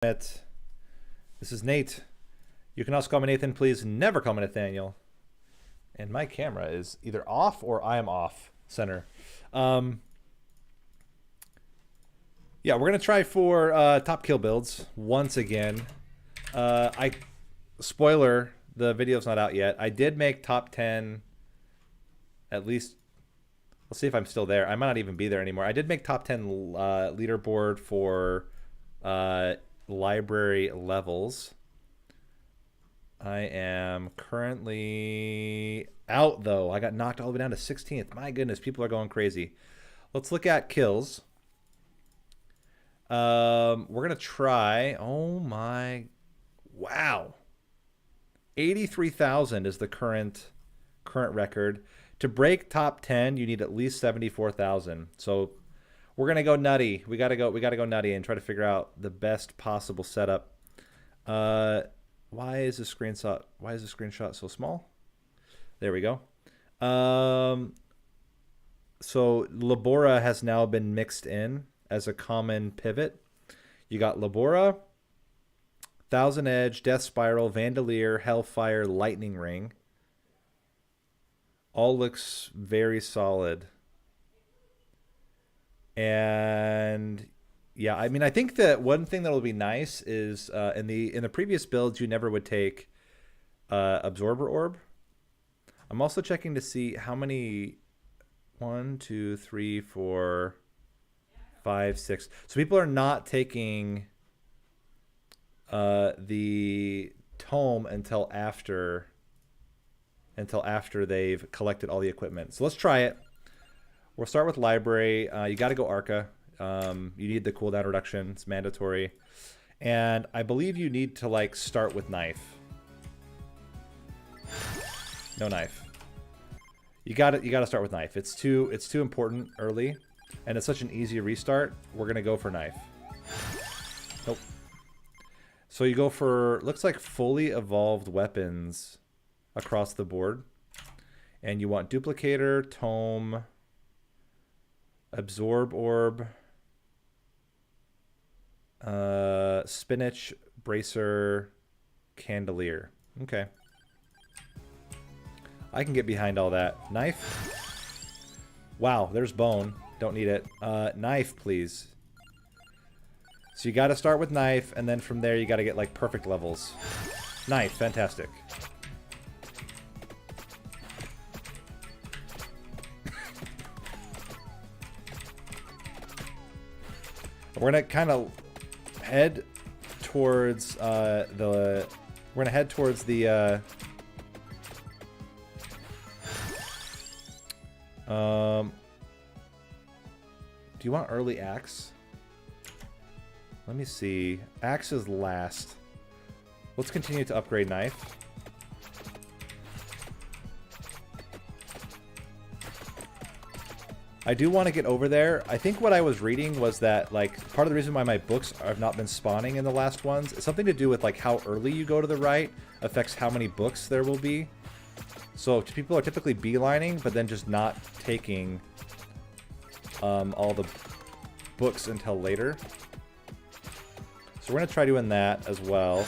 This is Nate. You can also call me Nathan. Please never call me Nathaniel. And my camera is either off or I am off center. Yeah, we're going to try for top kill builds once again. Spoiler, the video's not out yet. I did make top 10, at least. Let's see if I'm still there. I might not even be there anymore. I did make top 10 leaderboard for library levels. I am currently out, though. I got knocked all the way down to 16th. My goodness, people are going crazy. Let's look at kills. We're going to try... Oh, my... Wow. 83,000 is the current record. To break top 10, you need at least 74,000. So we're going to go nutty. We got to go nutty and try to figure out the best possible setup. Why is the screenshot so small? There we go. So Labora has now been mixed in as a common pivot. You got Labora, Thousand Edge, Death Spiral, Vandalier, Hellfire, Lightning Ring. All looks very solid. And yeah, I mean, I think that one thing that will be nice is in the previous builds, you never would take Absorber Orb. I'm also checking to see how many. 1, 2, 3, 4, 5, 6. So people are not taking the tome until after they've collected all the equipment. So let's try it. We'll start with library. You got to go Arca. You need the cooldown reduction. It's mandatory. And I believe you need to like start with knife. No knife. You got to start with knife. It's too important early, and it's such an easy restart. We're gonna go for knife. Nope. So you go for, looks like fully evolved weapons across the board, and you want duplicator, tome, absorb orb, spinach, bracer, candelier. Okay. I can get behind all that. Knife. Wow, there's bone. Don't need it. Knife, please. So you got to start with knife, and then from there you got to get like perfect levels. Knife, fantastic. We're gonna kind of head towards the. We're gonna head towards the. Do you want early axe? Let me see. Axe is last. Let's continue to upgrade knife. I do want to get over there. I think what I was reading was that like part of the reason why my books have not been spawning in the last ones is something to do with like how early you go to the right affects how many books there will be. So people are typically beelining, but then just not taking all the books until later. So we're going to try doing that as well.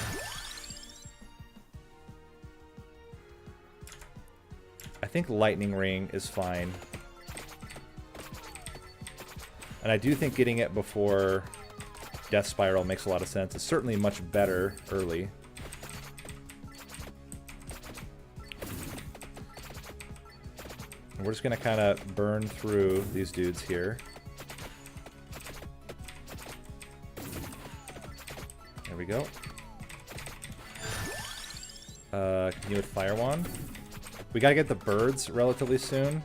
I think Lightning Ring is fine. And I do think getting it before Death Spiral makes a lot of sense. It's certainly much better early. We're just going to kind of burn through these dudes here. There we go. Continue with Fire Wand. We got to get the birds relatively soon.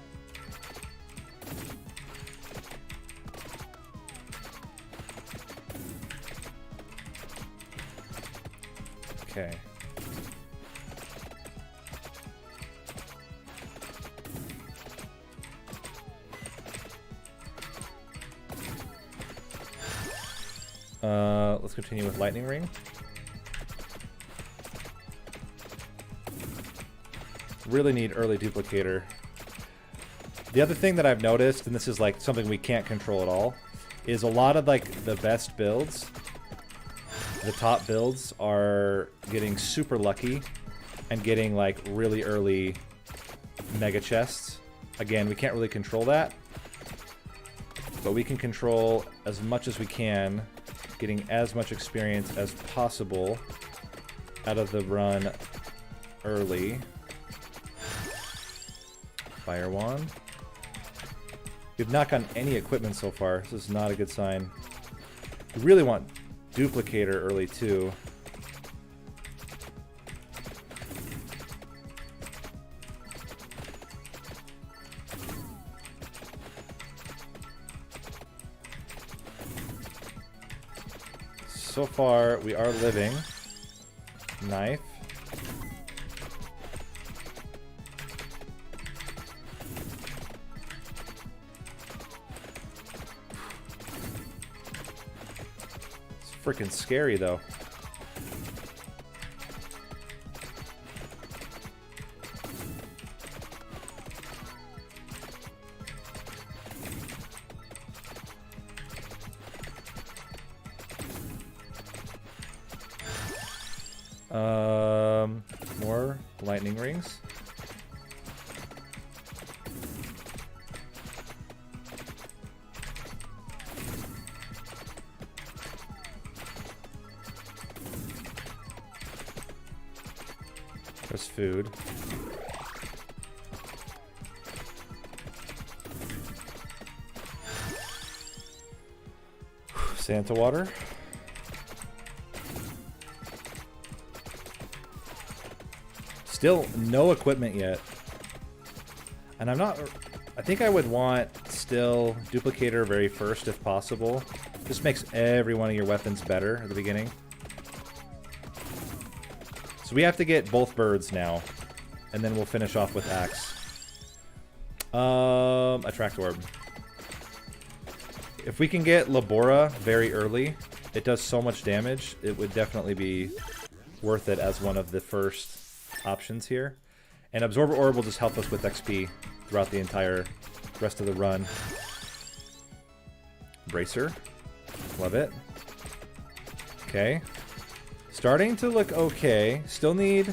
Okay. Let's continue with Lightning Ring. Really need early duplicator. The other thing that I've noticed, and this is like something we can't control at all, is a lot of like the best builds the top builds are getting super lucky and getting like really early mega chests. Again, we can't really control that, but we can control as much as we can, getting as much experience as possible out of the run early. Fire wand. We've not gotten any equipment so far. This is not a good sign. We really want duplicator early too. So far, we are living. Knife. It's freaking scary, though. More lightning rings. There's food. Santa water. Still no equipment yet. And I'm not... I think I would want still duplicator very first if possible. This makes every one of your weapons better at the beginning. So we have to get both birds now. And then we'll finish off with axe. Attract orb. If we can get Labora very early, it does so much damage, it would definitely be worth it as one of the first options here. And Absorber Orb will just help us with XP throughout the entire rest of the run. Bracer. Love it. Okay. Starting to look okay. Still need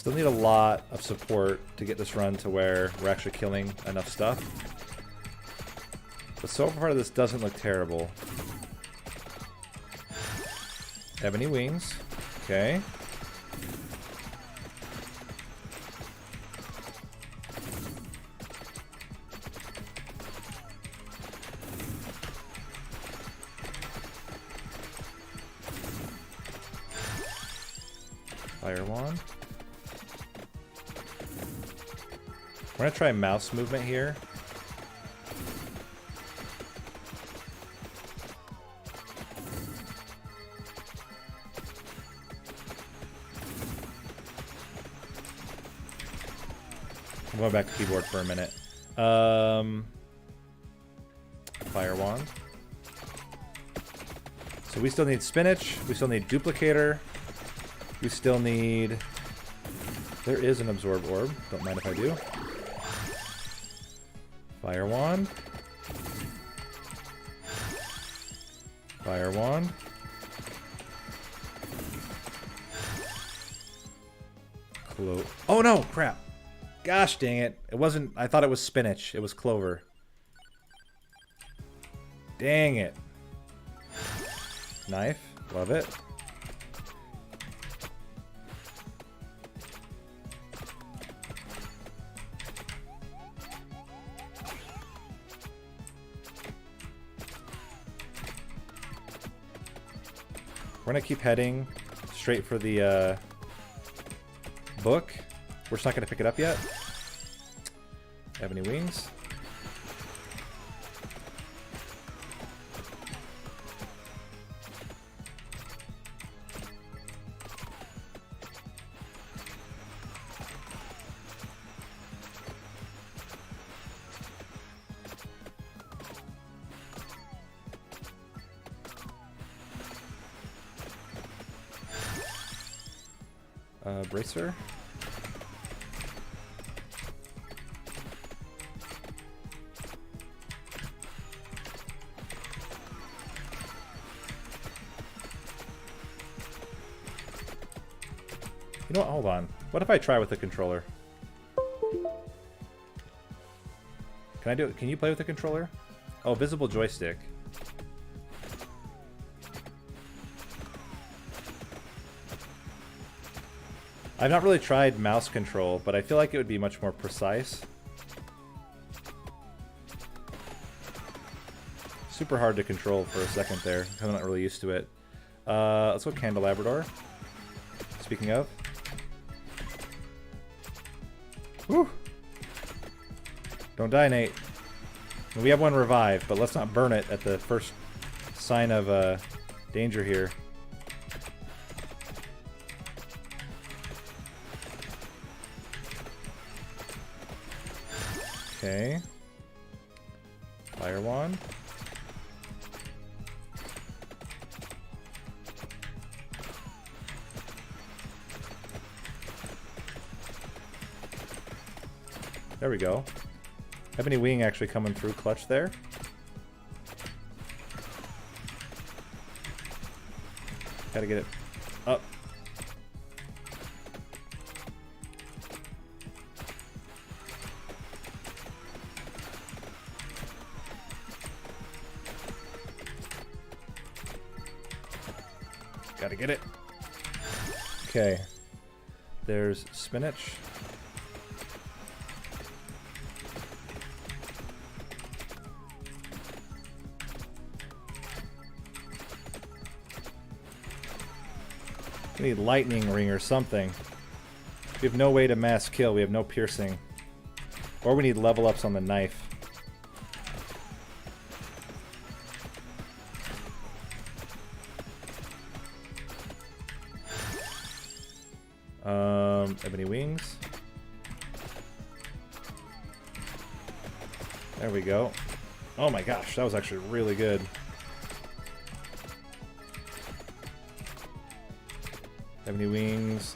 a lot of support to get this run to where we're actually killing enough stuff. But so far this doesn't look terrible. Ebony wings. Okay. Fire wand. We're gonna try mouse movement here. I'm going back to keyboard for a minute. Fire wand. So we still need spinach. We still need duplicator. We still need... There is an absorb orb. Don't mind if I do. Fire wand. Fire wand. Oh no! Crap! Gosh dang it. It wasn't... I thought it was spinach. It was clover. Dang it. Knife. Love it. We're gonna keep heading straight for the book. We're just not gonna pick it up yet. Ebony wings. Bracer. You know what? Hold on. What if I try with the controller? Can I do it? Can you play with the controller? Oh, visible joystick. I've not really tried mouse control, but I feel like it would be much more precise. Super hard to control for a second there. I'm not really used to it. Let's go Candelabrador. Speaking of. Whew. Don't die, Nate. We have one revive, but let's not burn it at the first sign of danger here. Okay. Fire wand. There we go. Ebony Wing actually coming through clutch there. Gotta get it up. Gotta get it. Okay. There's spinach. We need lightning ring or something. We have no way to mass kill. We have no piercing. Or we need level ups on the knife. Ebony wings. There we go. Oh my gosh, that was actually really good. Ebony wings.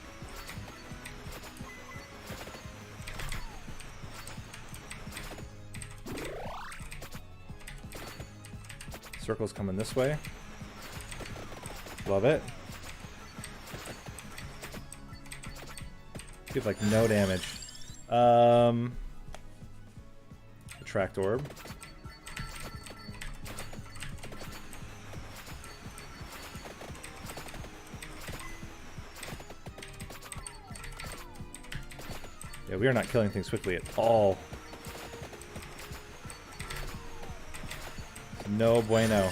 Circle's coming this way. Love it. Give like no damage. Attract orb. Yeah, we are not killing things quickly at all. No bueno.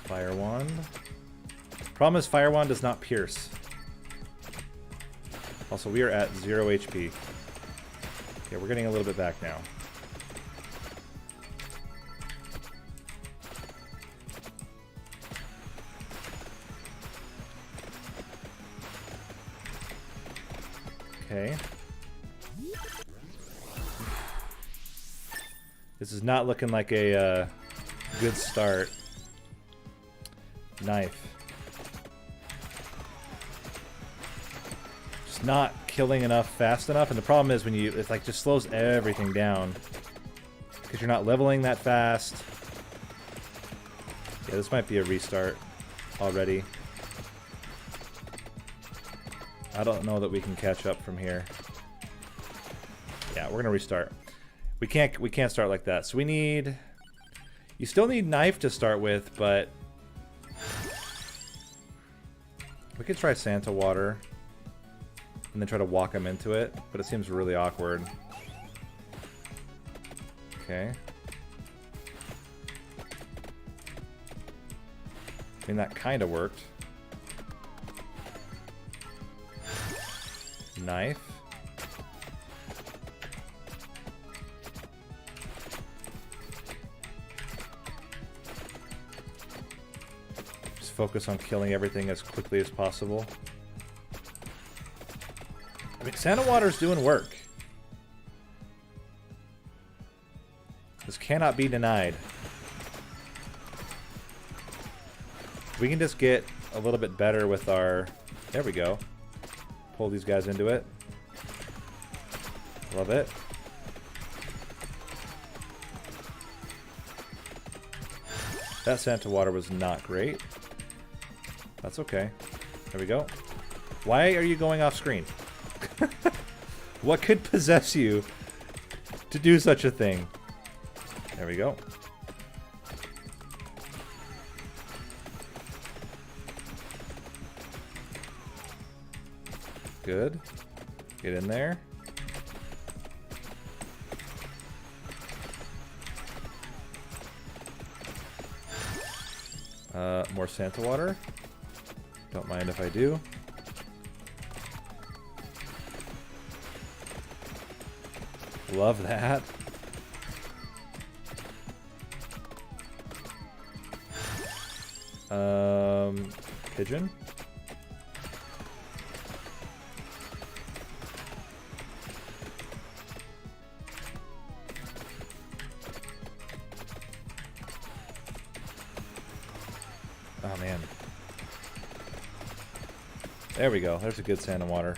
Fire wand. Problem is fire wand does not pierce. Also, we are at 0 HP. Okay, we're getting a little bit back now. Okay. This is not looking like a good start. Knife. Just not killing enough fast enough, and the problem is when it like just slows everything down because you're not leveling that fast. Yeah, this might be a restart already. I don't know that we can catch up from here. Yeah, we're gonna restart. We can't start like that. So we need. You still need knife to start with, but we could try Santa water and then try to walk him into it, but it seems really awkward. Okay. I mean, that kind of worked. Knife. Just focus on killing everything as quickly as possible. I mean, Santa Water's doing work. This cannot be denied. We can just get a little bit better with our... There we go. Pull these guys into it. Love it. That Santa water was not great. That's okay. There we go. Why are you going off screen? What could possess you to do such a thing? There we go. Good. Get in there. More Santa water. Don't mind if I do. Love that. Pigeon. Oh man. There we go. There's a good Santa water.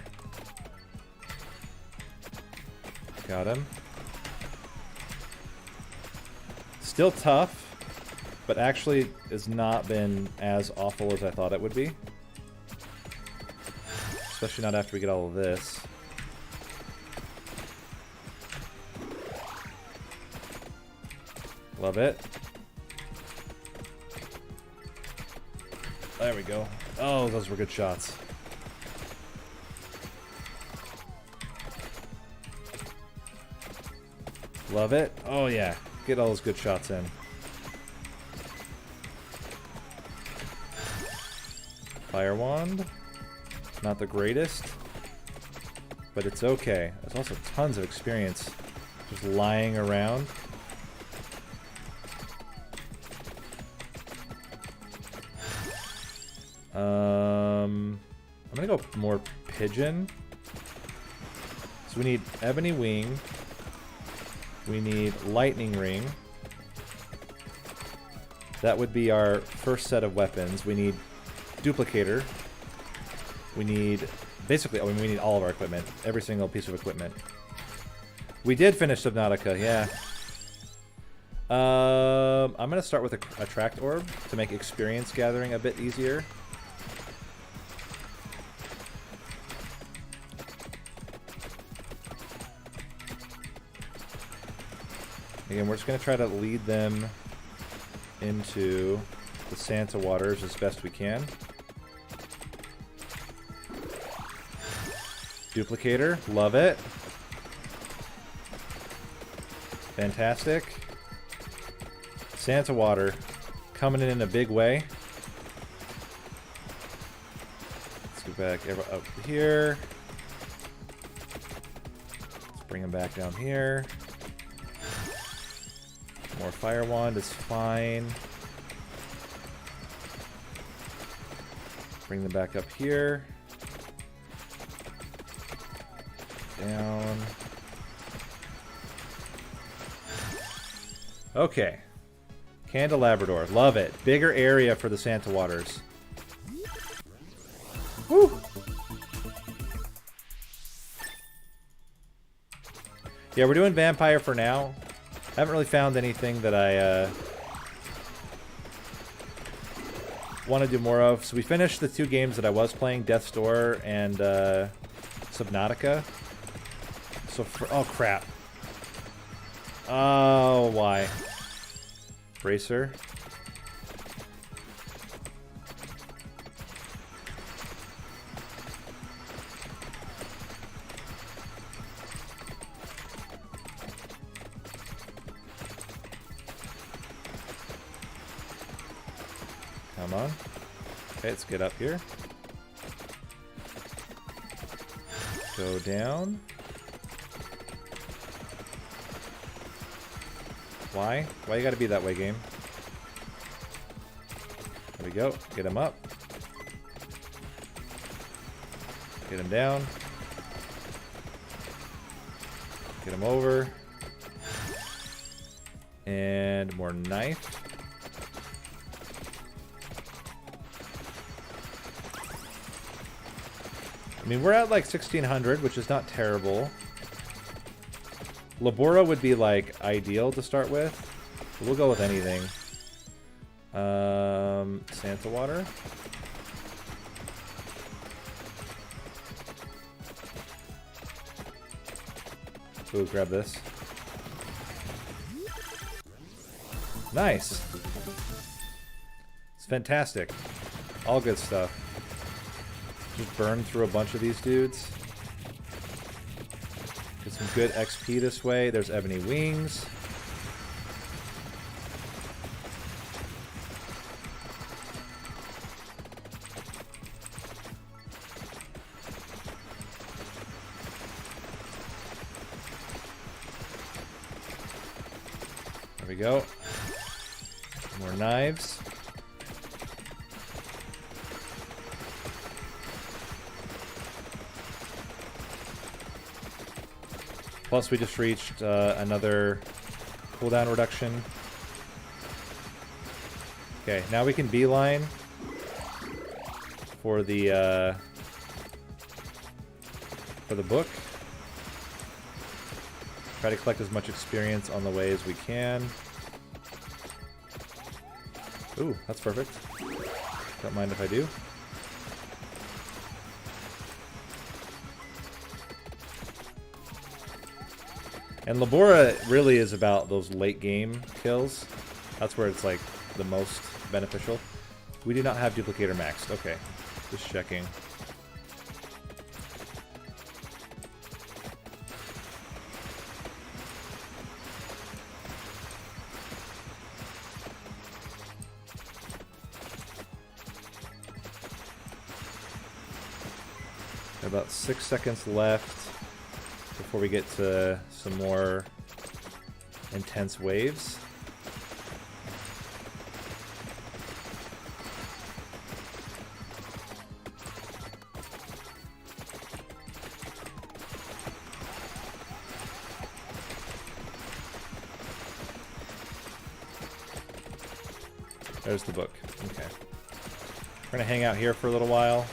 Got him. Still tough, but actually has not been as awful as I thought it would be. Especially not after we get all of this. Love it. There we go. Oh, those were good shots. Love it. Oh yeah. Get all those good shots in. Fire wand. Not the greatest, but it's okay. There's also tons of experience just lying around. I'm gonna go more pigeon. So we need ebony wing. We need lightning ring. That would be our first set of weapons. We need duplicator. We need basically, we need all of our equipment. Every single piece of equipment. We did finish Subnautica, yeah. I'm gonna start with a attract orb to make experience gathering a bit easier. Again, we're just going to try to lead them into the Santa waters as best we can. Duplicator, love it. Fantastic. Santa water coming in a big way. Let's go back up here. Let's bring them back down here. More fire wand is fine. Bring them back up here. Down. Okay. Candelabrador. Love it. Bigger area for the Santa waters. Woo! Yeah, we're doing vampire for now. I haven't really found anything that I want to do more of. So we finished the 2 games that I was playing, Death's Door and Subnautica. So for, oh crap. Oh, why? Bracer. Come on. Okay, let's get up here. Go down. Why? Why you gotta be that way, game? There we go. Get him up. Get him down. Get him over. And more knife. I mean, we're at like 1600, which is not terrible. Labora would be like ideal to start with. But we'll go with anything. Santa water. Ooh, grab this. Nice. It's fantastic. All good stuff. Just burn through a bunch of these dudes. Get some good XP this way. There's ebony wings. There we go. More knives. Plus, we just reached another cooldown reduction. Okay, now we can beeline for the book. Try to collect as much experience on the way as we can. Ooh, that's perfect. Don't mind if I do. And Labora really is about those late game kills. That's where it's like the most beneficial. We do not have duplicator maxed. Okay, just checking. About 6 seconds left before we get to some more intense waves. There's the book. Okay. We're gonna hang out here for a little while.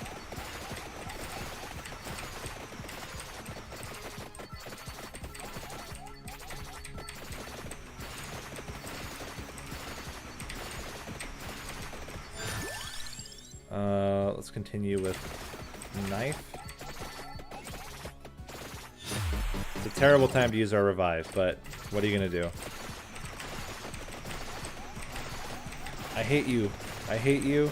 Let's continue with knife. It's a terrible time to use our revive, but what are you gonna do? I hate you. I hate you.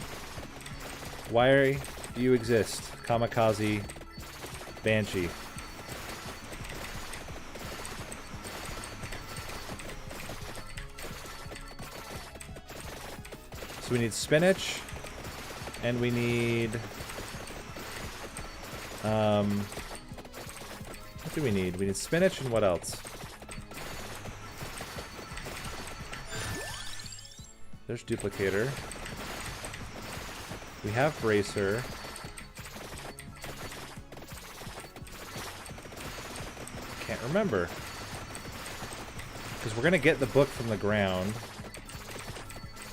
Why do you exist? Kamikaze Banshee. So we need spinach. And we need... what do we need? We need spinach and what else? There's duplicator. We have bracer. Can't remember. Because we're going to get the book from the ground.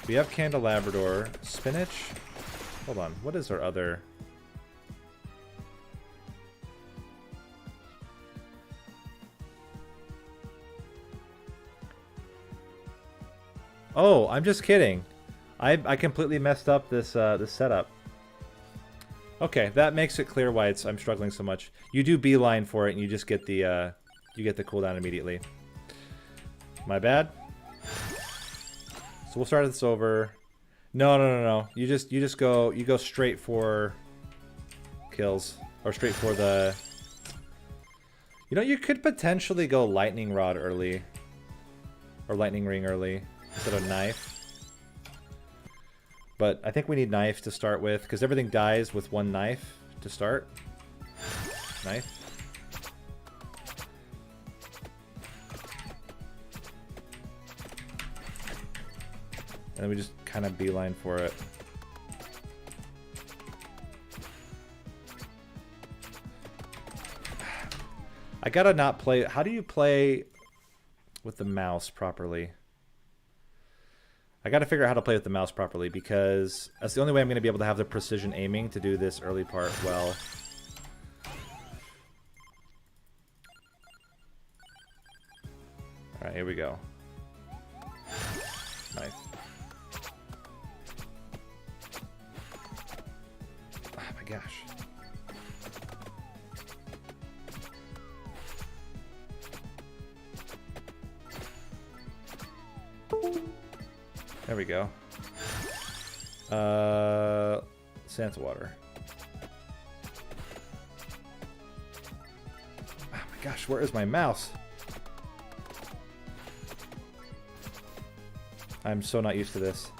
We have candelabrador. Spinach. Hold on, what is our other... Oh, I'm just kidding. I completely messed up this this setup. Okay, that makes it clear why I'm struggling so much. You do beeline for it, and you just get the cooldown immediately. My bad. So we'll start this over. No. You go straight for kills, or straight for the... You know, you could potentially go lightning rod early, or lightning ring early instead of knife. But I think we need knife to start with, because everything dies with one knife to start. Knife. And then we just kind of beeline for it. I gotta not play... How do you play with the mouse properly? I gotta figure out how to play with the mouse properly, because that's the only way I'm gonna be able to have the precision aiming to do this early part well. Alright, here we go. Nice. gosh. There we go. Santa water. Oh my gosh, where is my mouse? I'm so not used to this.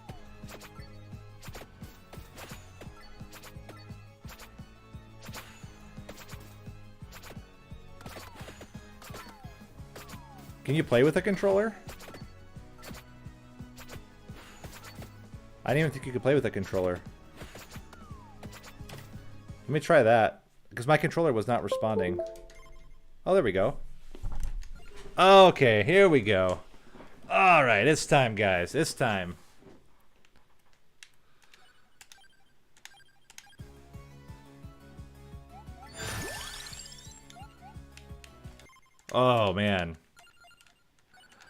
Can you play with a controller? I didn't even think you could play with a controller. Let me try that, because my controller was not responding. Oh, there we go. Okay, here we go. All right, it's time, guys. It's time. Oh, man.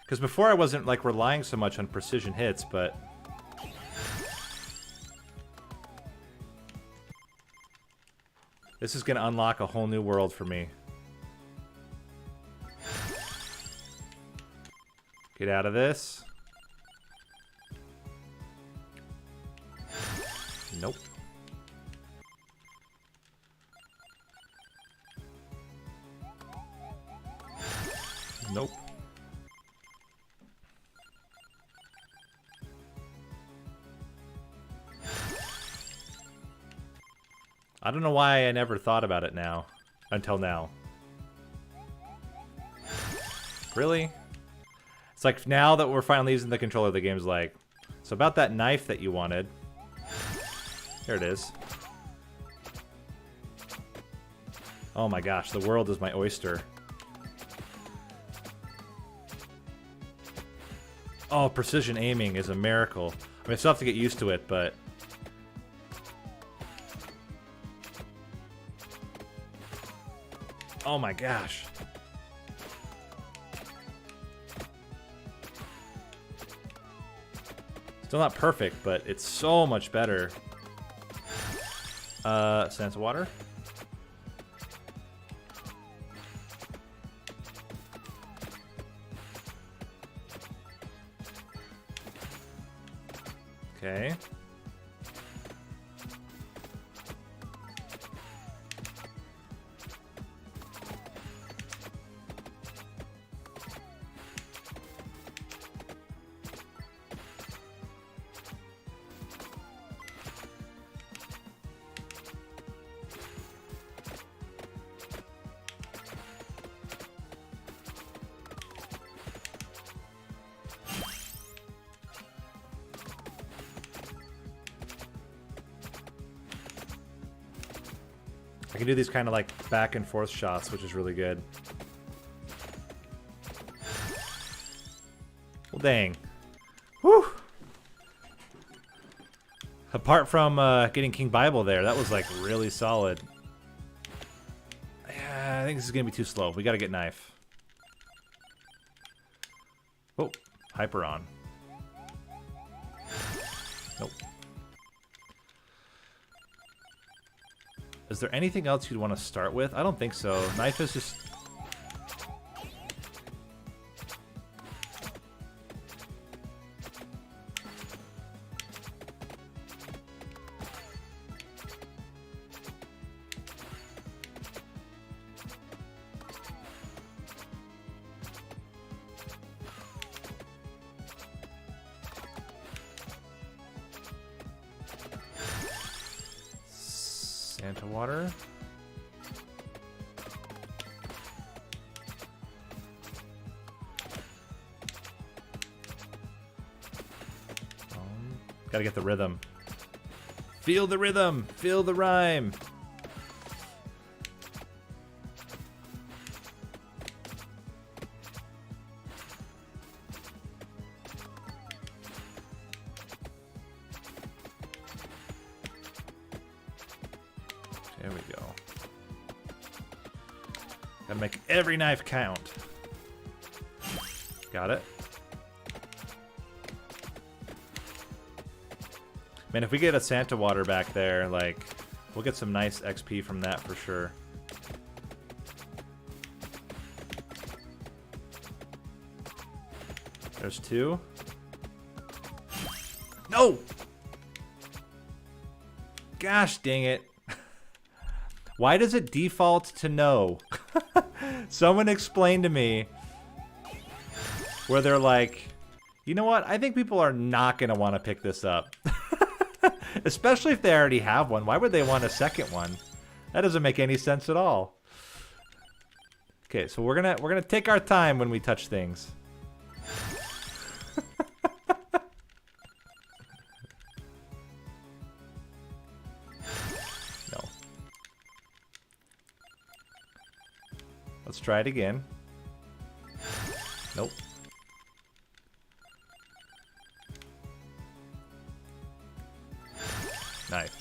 Because before I wasn't, like, relying so much on precision hits, but... this is going to unlock a whole new world for me. Get out of this. Nope. Nope. I don't know why I never thought about it now. Until now. Really? It's like now that we're finally using the controller, the game's like, so about that knife that you wanted. Here it is. Oh my gosh, the world is my oyster. Oh, precision aiming is a miracle. I mean, I still have to get used to it, but... oh my gosh. Still not perfect, but it's so much better. Santa water. Okay. I can do these kind of like back and forth shots, which is really good. Well, dang. Whew. Apart from getting King Bible there, that was like really solid. Yeah, I think this is going to be too slow. We got to get knife. Oh, hyper on. Nope. Is there anything else you'd want to start with? I don't think so. Knife is just... Santa water. Gotta get the rhythm. Feel the rhythm. Feel the rhyme. There we go. Gotta make every knife count. Got it. Man, if we get a Santa water back there, like, We'll get some nice XP from that for sure. There's 2. No! Gosh dang it. Why does it default to no? Someone explain to me where they're like, you know what? I think people are not going to want to pick this up. Especially if they already have one. Why would they want a second one? That doesn't make any sense at all. Okay, so we're gonna take our time when we touch things. No. Let's try it again. Nope. Nice.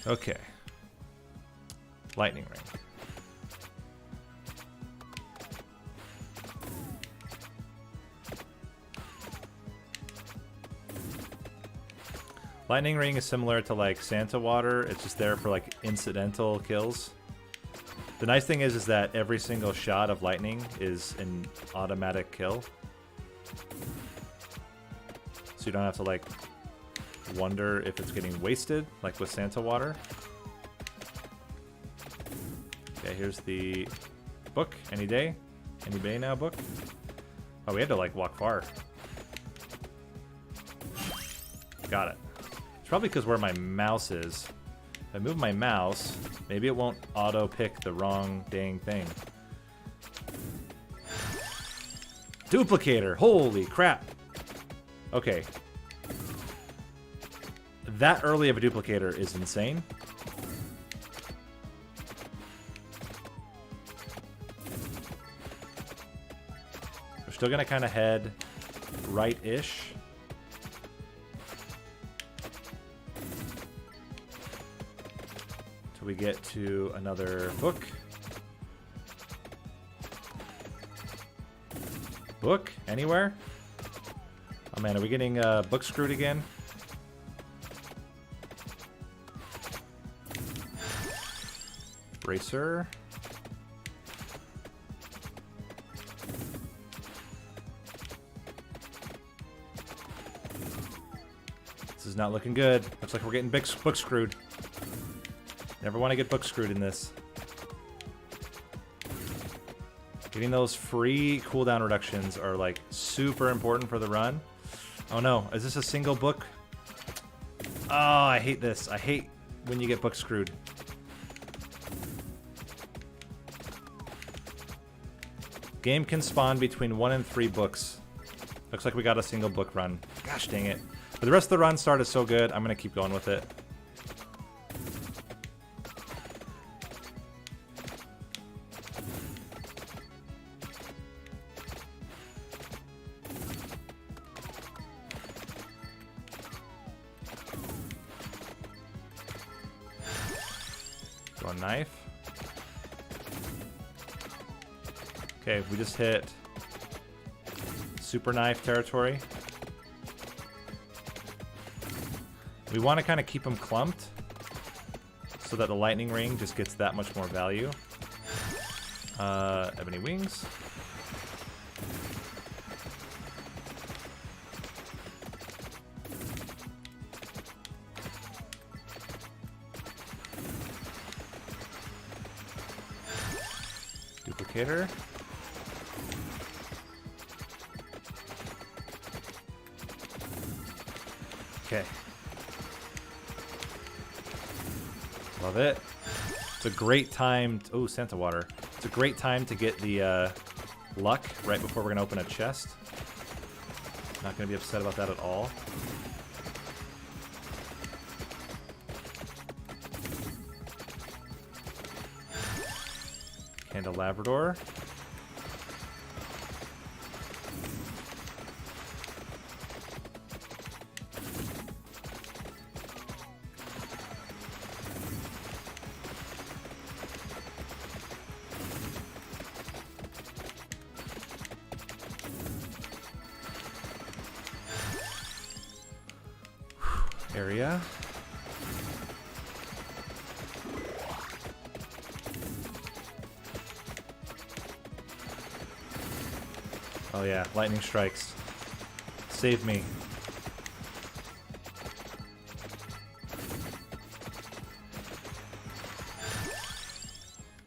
Okay. Lightning ring. Lightning ring is similar to like Santa water. It's just there for like incidental kills. The nice thing is that every single shot of lightning is an automatic kill. So you don't have to like wonder if it's getting wasted, like with Santa water. Okay, here's the book. Any day now book. Oh, we had to like walk far. Got it. It's probably because where my mouse is. If I move my mouse, maybe it won't auto pick the wrong dang thing. Duplicator, holy crap. Okay. That early of a duplicator is insane. We're still gonna kind of head right-ish. Till we get to another book. Book? Anywhere? Oh man, are we getting book screwed again? Bracer. This is not looking good. Looks like we're getting book screwed. Never want to get book screwed in this. Getting those free cooldown reductions are like super important for the run. Oh no, is this a single book? Oh, I hate this. I hate when you get book screwed. Game can spawn between 1 and 3 books. Looks like we got a single book run. Gosh dang it. But the rest of the run started so good, I'm gonna keep going with it. Go knife. Okay, we just hit super knife territory. We want to kind of keep them clumped so that the lightning ring just gets that much more value. Ebony wings. Duplicator. Okay. Love it. It's a great time. Oh, Santa water. It's a great time to get the luck right before we're going to open a chest. Not going to be upset about that at all. And a Labrador. Area. Oh yeah, lightning strikes. Save me.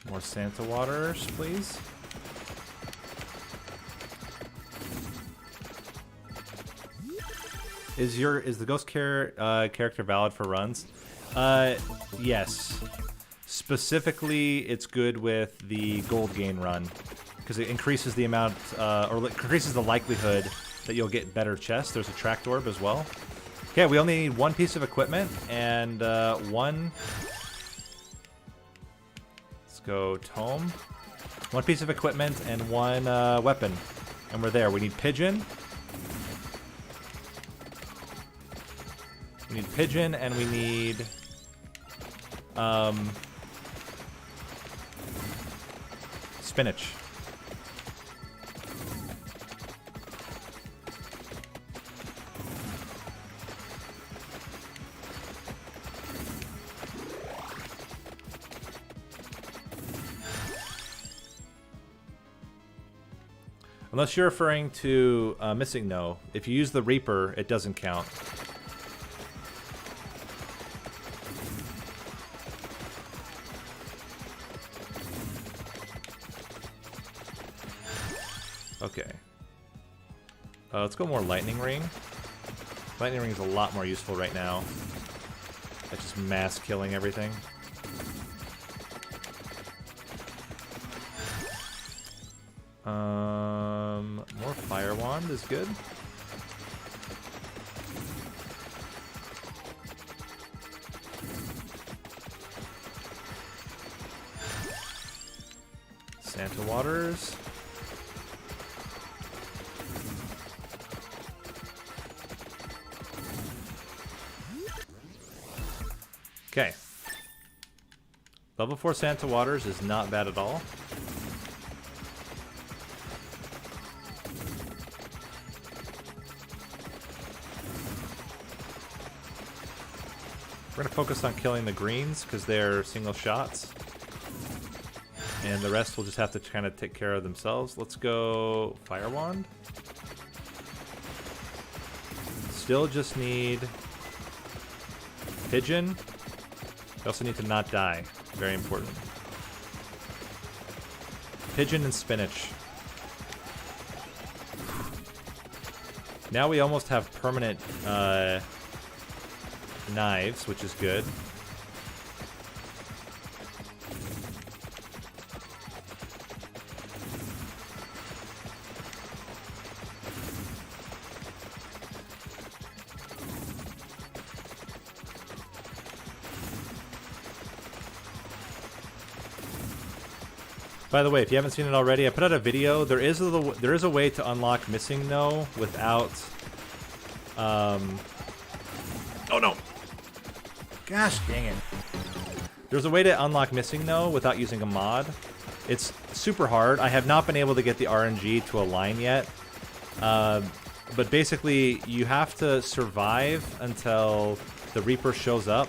More Santa waters, please. Is the ghost character valid for runs? Yes. Specifically, it's good with the gold gain run because it increases the amount, or increases the likelihood that you'll get better chests. There's a tracked orb as well. Okay, we only need one piece of equipment and one. Let's go tome. One piece of equipment and one weapon, and we're there. We need pigeon. We need pigeon, and we need spinach. Unless you're referring to missing no. If you use the Reaper, it doesn't count. Okay. Let's go more Lightning Ring. Lightning Ring is a lot more useful right now. That's just mass killing everything. More Fire Wand is good. Santa Waters. Okay. Level 4 Santa Waters is not bad at all. We're going to focus on killing the greens because they're single shots. And the rest will just have to kind of take care of themselves. Let's go Fire Wand. Still just need pigeon. We also need to not die. Very important. Pigeon and spinach. Now we almost have permanent knives, which is good. By the way, if you haven't seen it already, I put out a video. There is a way to unlock missing no without. Oh no! Gosh dang it! There's a way to unlock missing no without using a mod. It's super hard. I have not been able to get the RNG to align yet. But basically, you have to survive until the Reaper shows up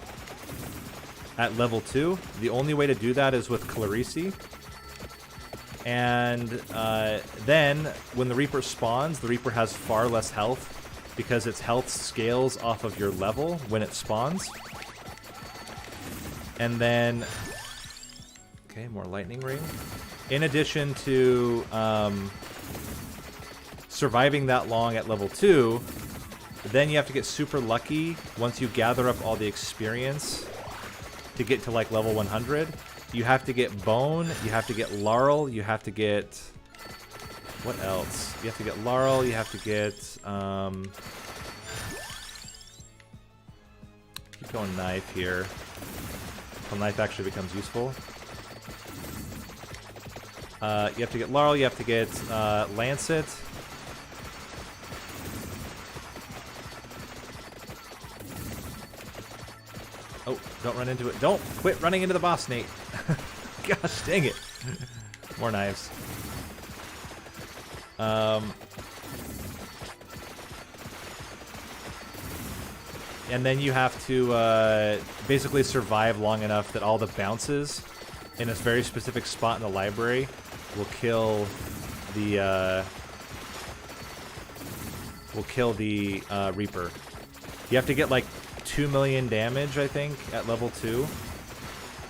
at level 2. The only way to do that is with Clarisi. And then, when the Reaper spawns, the Reaper has far less health because its health scales off of your level when it spawns. And then... Okay, more Lightning Ring. In addition to surviving that long at level 2, then you have to get super lucky once you gather up all the experience to get to like level 100. You have to get Bone, you have to get Laurel, you have to get What else? You have to get Laurel, you have to get... keep going knife here. Until knife actually becomes useful. You have to get Laurel, you have to get Lancet. Oh, don't run into it. Don't quit running into the boss, Nate. Gosh, dang it. More knives. And then you have to basically survive long enough that all the bounces in a very specific spot in the library will kill the Reaper. You have to get like 2 million damage, I think, at level 2,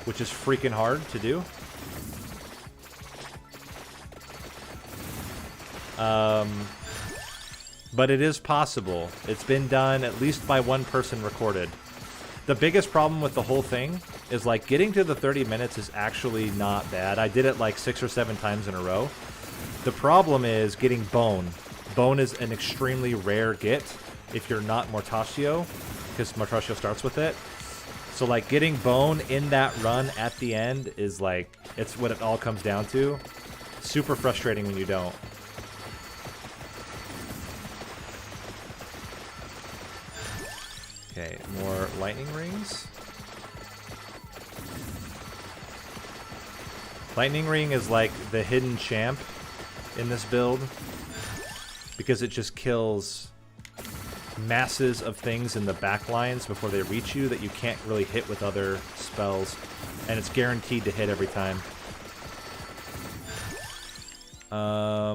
which is freaking hard to do. But it is possible. It's been done at least by one person recorded. The biggest problem with the whole thing is like getting to the 30 minutes is actually not bad. I did it like 6 or 7 times in a row. The problem is getting Bone. Bone is an extremely rare get if you're not Mortaccio, because Mortaccio starts with it. So like getting Bone in that run at the end is like, it's what it all comes down to. Super frustrating when you don't. Okay, more lightning rings. Lightning ring is like the hidden champ in this build because it just kills masses of things in the back lines before they reach you that you can't really hit with other spells, and it's guaranteed to hit every time.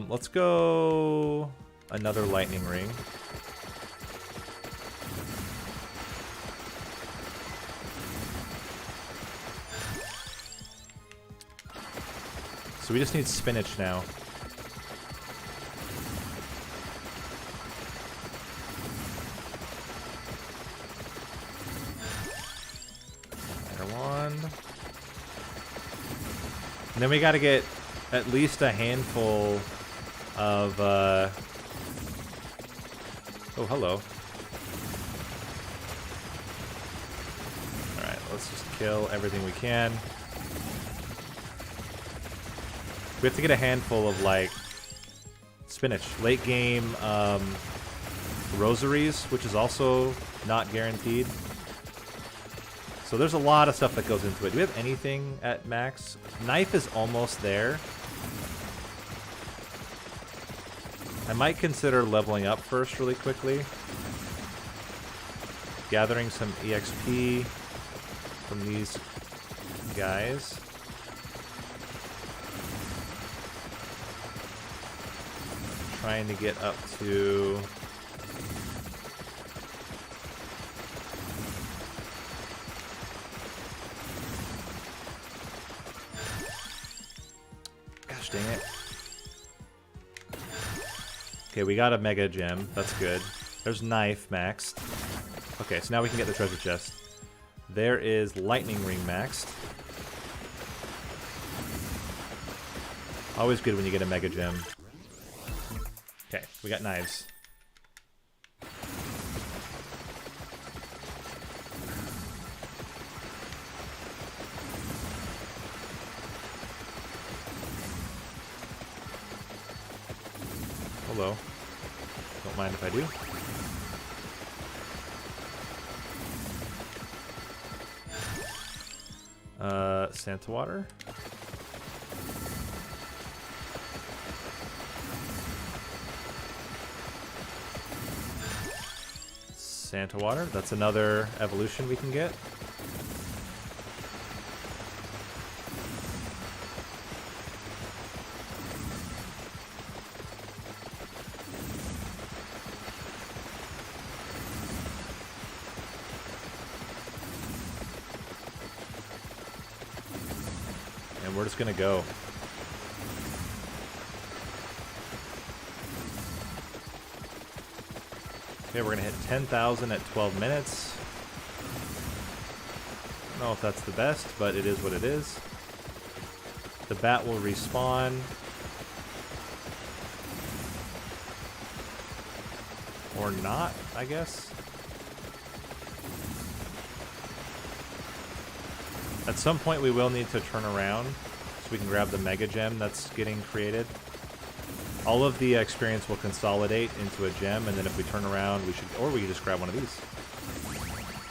Let's go another lightning ring. So we just need spinach now. Fire wand. And then we gotta get at least a handful of, oh, hello. Alright, let's just kill everything we can. We have to get a handful of, like, spinach. Late game rosaries, which is also not guaranteed. So there's a lot of stuff that goes into it. Do we have anything at max? Knife is almost there. I might consider leveling up first really quickly. Gathering some EXP from these guys. Trying to get up to... Gosh dang it. Okay, we got a mega gem. That's good. There's knife maxed. Okay, so now we can get the treasure chest. There is lightning ring maxed. Always good when you get a mega gem. Okay, we got knives. Hello. Don't mind if I do. Santa water. Santa water. That's another evolution we can get. And we're just gonna go. Okay, we're gonna hit 10,000 at 12 minutes. I don't know if that's the best, but it is what it is. The bat will respawn. Or not, I guess. At some point we will need to turn around so we can grab the mega gem that's getting created. All of the experience will consolidate into a gem, and then if we turn around, we should, or we can just grab one of these.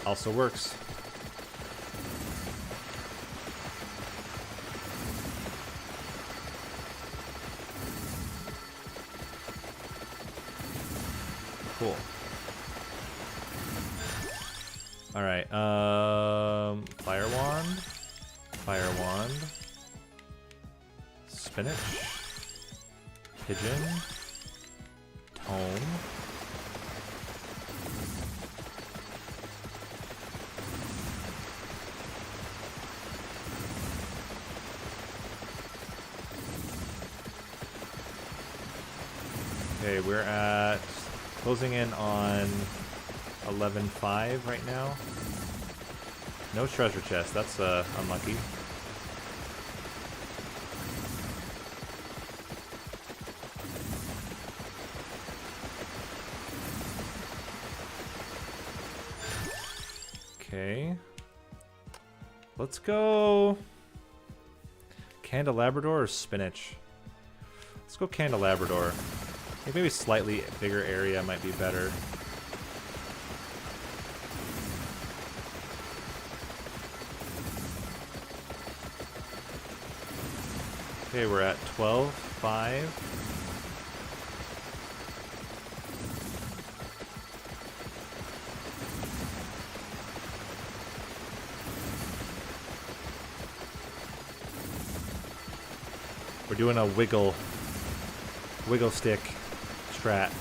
Also works. Cool. All right. Fire wand, spinach, pigeon, tome, okay, we're at closing in on 11.5 right now. No treasure chest. That's unlucky. Okay. Let's go Candelabrador or spinach. Let's go Candelabrador. I think maybe slightly bigger area might be better. Okay, we're at 12.5. We're doing a wiggle stick strat.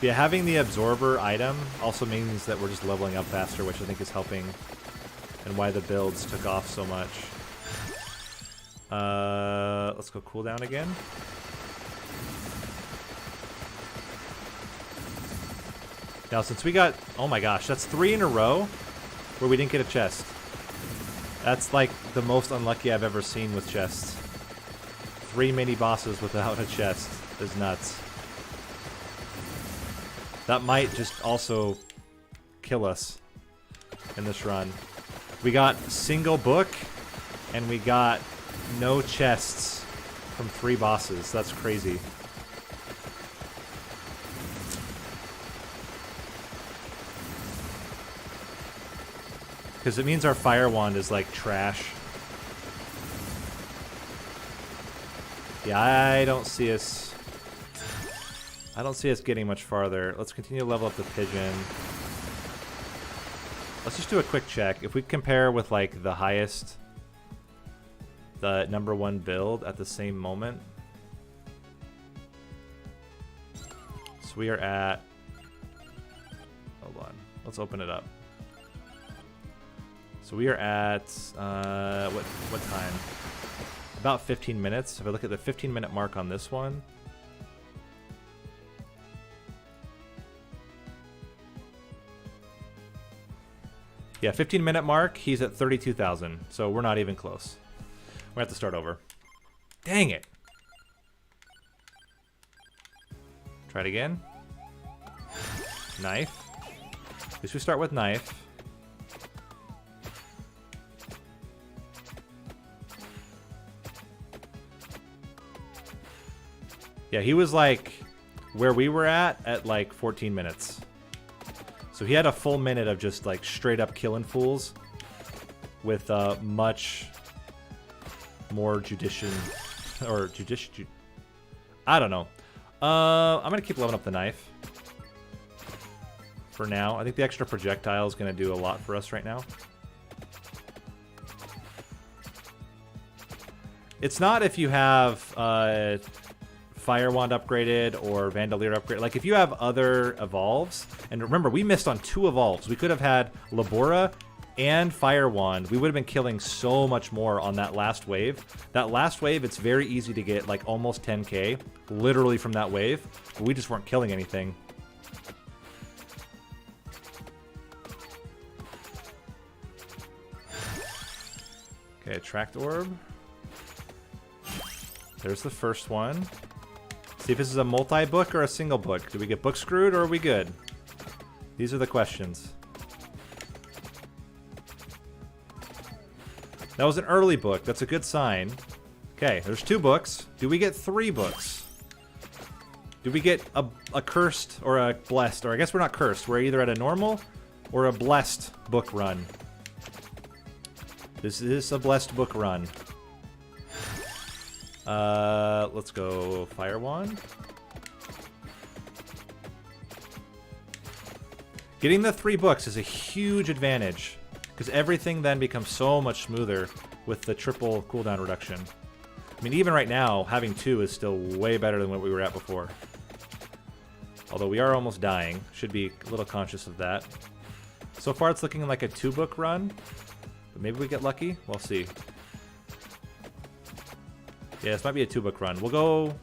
Yeah, having the absorber item also means that we're just leveling up faster, which I think is helping, and why the builds took off so much. Let's go cooldown again. Now, since we got, oh my gosh, that's 3 in a row where we didn't get a chest. That's like the most unlucky I've ever seen with chests. 3 mini bosses without a chest is nuts. That might just also kill us in this run. We got single book, and we got no chests from 3 bosses. That's crazy. Because it means our fire wand is like trash. Yeah, I don't see us getting much farther. Let's continue to level up the pigeon. Let's just do a quick check. If we compare with like the highest, the #1 build at the same moment. So we are at, hold on, let's open it up. So we are at, what time? About 15 minutes. If I look at the 15-minute mark on this one. Yeah, 15-minute mark, he's at 32,000. So we're not even close. We have to start over. Dang it. Try it again. Knife. At least we start with knife. Yeah, he was like where we were at like 14 minutes. So he had a full minute of just like straight up killing fools with much more I don't know. I'm gonna keep leveling up the knife for now. I think the extra projectile is gonna do a lot for us right now. It's not if you have Fire Wand upgraded or Vandalier upgraded. Like, if you have other evolves, and remember, we missed on 2 evolves. We could have had Labora and Fire Wand. We would have been killing so much more on that last wave. That last wave, it's very easy to get, like, almost 10k, literally from that wave. But we just weren't killing anything. Okay, Attract Orb. there's the first one. See if this is a multi-book or a single book. Do we get book screwed or are we good? These are the questions. That was an early book. That's a good sign. Okay, there's 2 books. Do we get 3 books? Do we get a cursed or a blessed? Or I guess we're not cursed. We're either at a normal or a blessed book run. This is a blessed book run. Let's go Fire Wand. Getting the 3 books is a huge advantage, because everything then becomes so much smoother with the triple cooldown reduction. I mean, even right now, having 2 is still way better than what we were at before. Although we are almost dying. Should be a little conscious of that. So far it's looking like a 2-book run, but maybe we get lucky. We'll see. Yeah, this might be a 2-book run. We'll go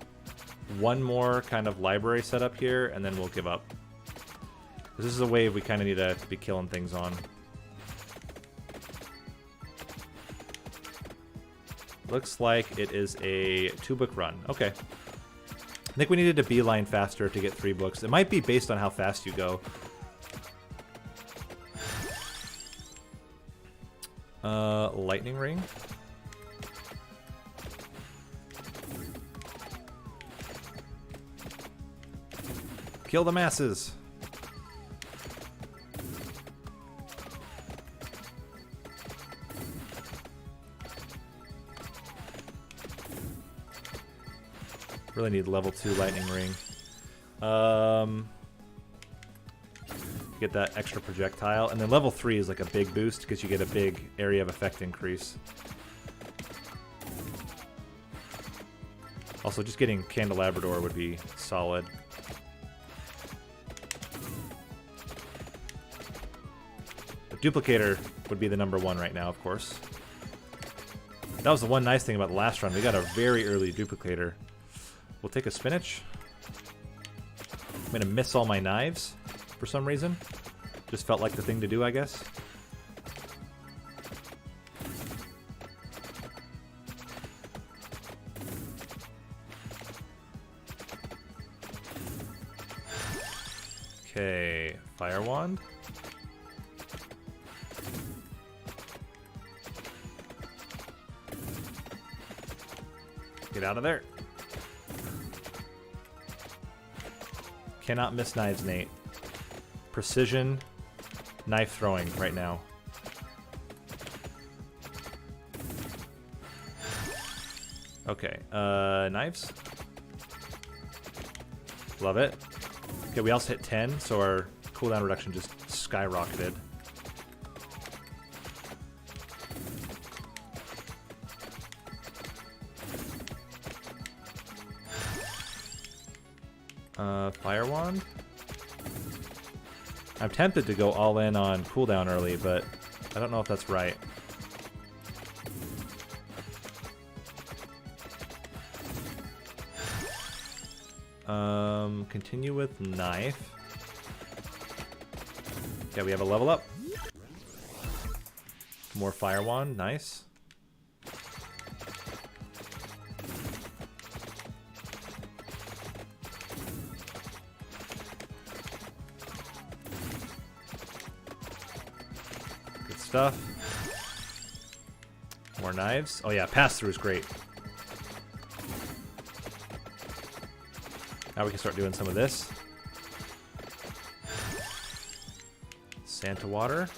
1 more kind of library setup here, and then we'll give up. This is a wave we kind of need to be killing things on. Looks like it is a 2-book run. Okay. I think we needed to beeline faster to get 3 books. It might be based on how fast you go. Lightning Ring. Kill the masses. Really need level 2 lightning ring. Get that extra projectile, and then level 3 is like a big boost because you get a big area of effect increase. Also, just getting Candelabrador would be solid. The Duplicator would be the #1 right now, of course. That was the one nice thing about the last run. We got a very early Duplicator. We'll take a spinach. I'm gonna miss all my knives for some reason. Just felt like the thing to do, I guess. Okay, Fire Wand. Get out of there. Cannot miss knives, Nate. Precision knife throwing right now. Okay, knives. Love it. Okay, we also hit 10, so our cooldown reduction just skyrocketed. Fire Wand. I'm tempted to go all in on cooldown early, but I don't know if that's right. Continue with knife. Okay, we have a level up. More Fire Wand, nice. Good stuff. More knives. Oh yeah, pass-through is great. Now we can start doing some of this. Santa water.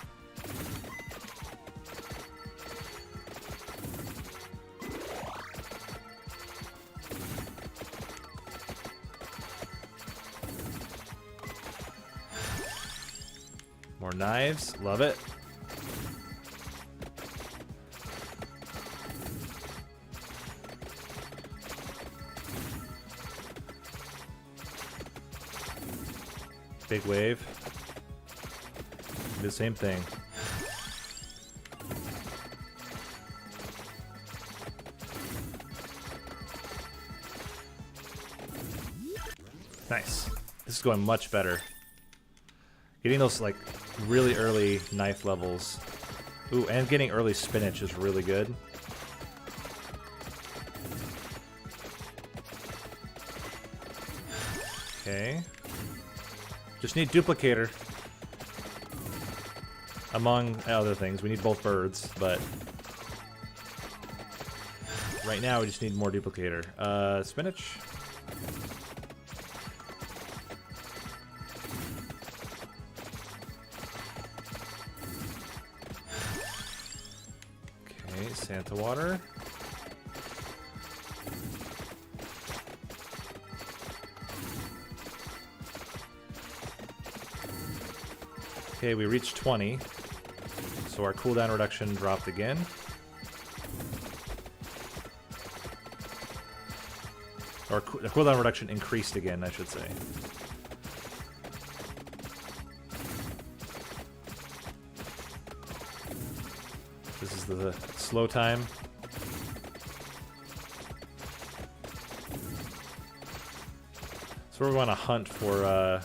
More knives. Love it. Big wave. Do the same thing. Nice. This is going much better. Getting those like really early knife levels. Ooh, and getting early spinach is really good. Okay. Just need duplicator. Among other things. We need both birds, but... right now we just need more duplicator. Spinach. Okay, Santa water. Okay, we reached 20. So our cooldown reduction dropped again. Or the cooldown reduction increased again, I should say. This is the slow time. So we want to hunt for,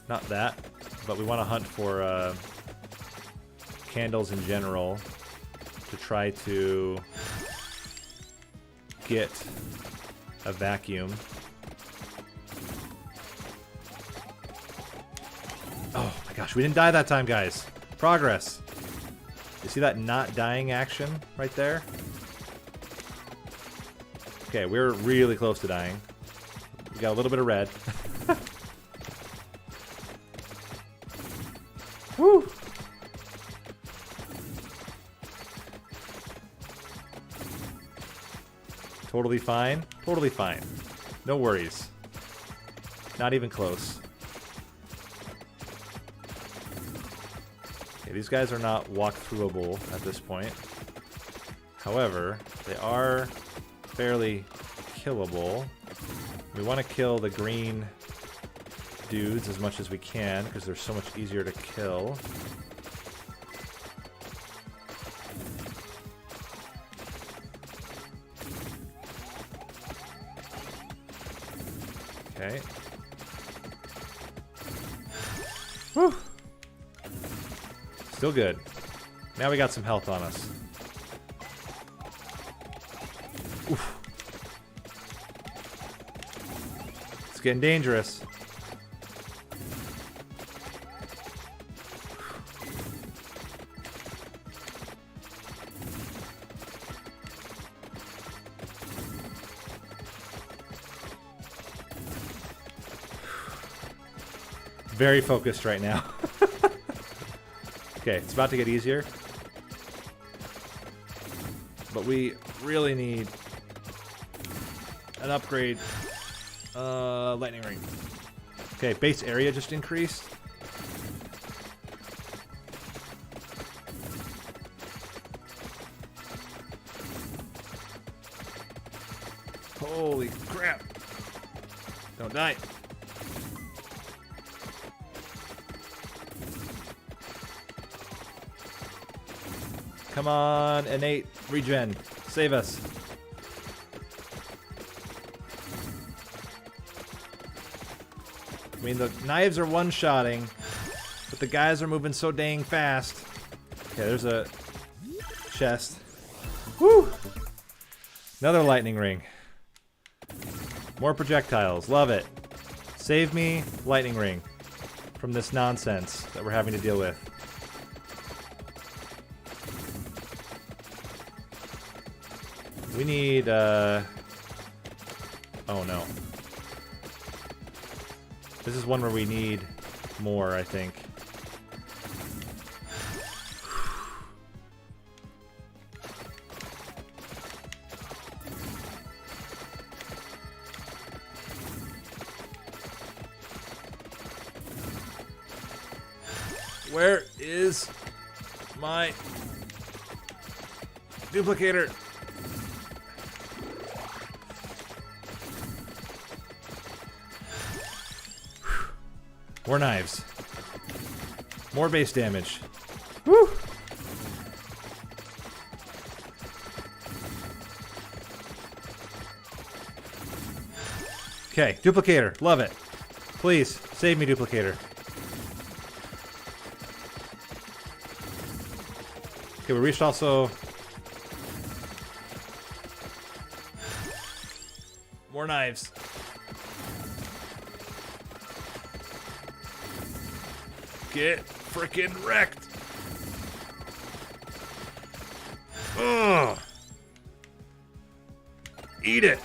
not that, but we want to hunt for candles in general to try to get a vacuum. Oh my gosh, we didn't die that time, guys. Progress. You see that not dying action right there? Okay, we're really close to dying. We got a little bit of red. Woo! Totally fine. Totally fine. No worries. Not even close. Okay, these guys are not walk-throughable at this point. However, they are fairly killable. We want to kill the green dudes as much as we can because they're so much easier to kill. Okay. Whew. Still good. Now we got some health on us. Oof. It's getting dangerous. Very focused right now. Okay, it's about to get easier. But we really need an upgrade. Lightning ring. Okay, base area just increased. Holy crap. Don't die. Come on, innate regen. Save us. I mean, the knives are one-shotting, but the guys are moving so dang fast. Okay, there's a chest. Woo! Another lightning ring. More projectiles. Love it. Save me, lightning ring, from this nonsense that we're having to deal with. We need, oh no. This is one where we need more, I think. Where is my duplicator? More knives. More base damage. Woo! Okay, duplicator. Love it. Please, save me, duplicator. Okay, we reached also... more knives. Get frickin' wrecked. Ugh. Eat it.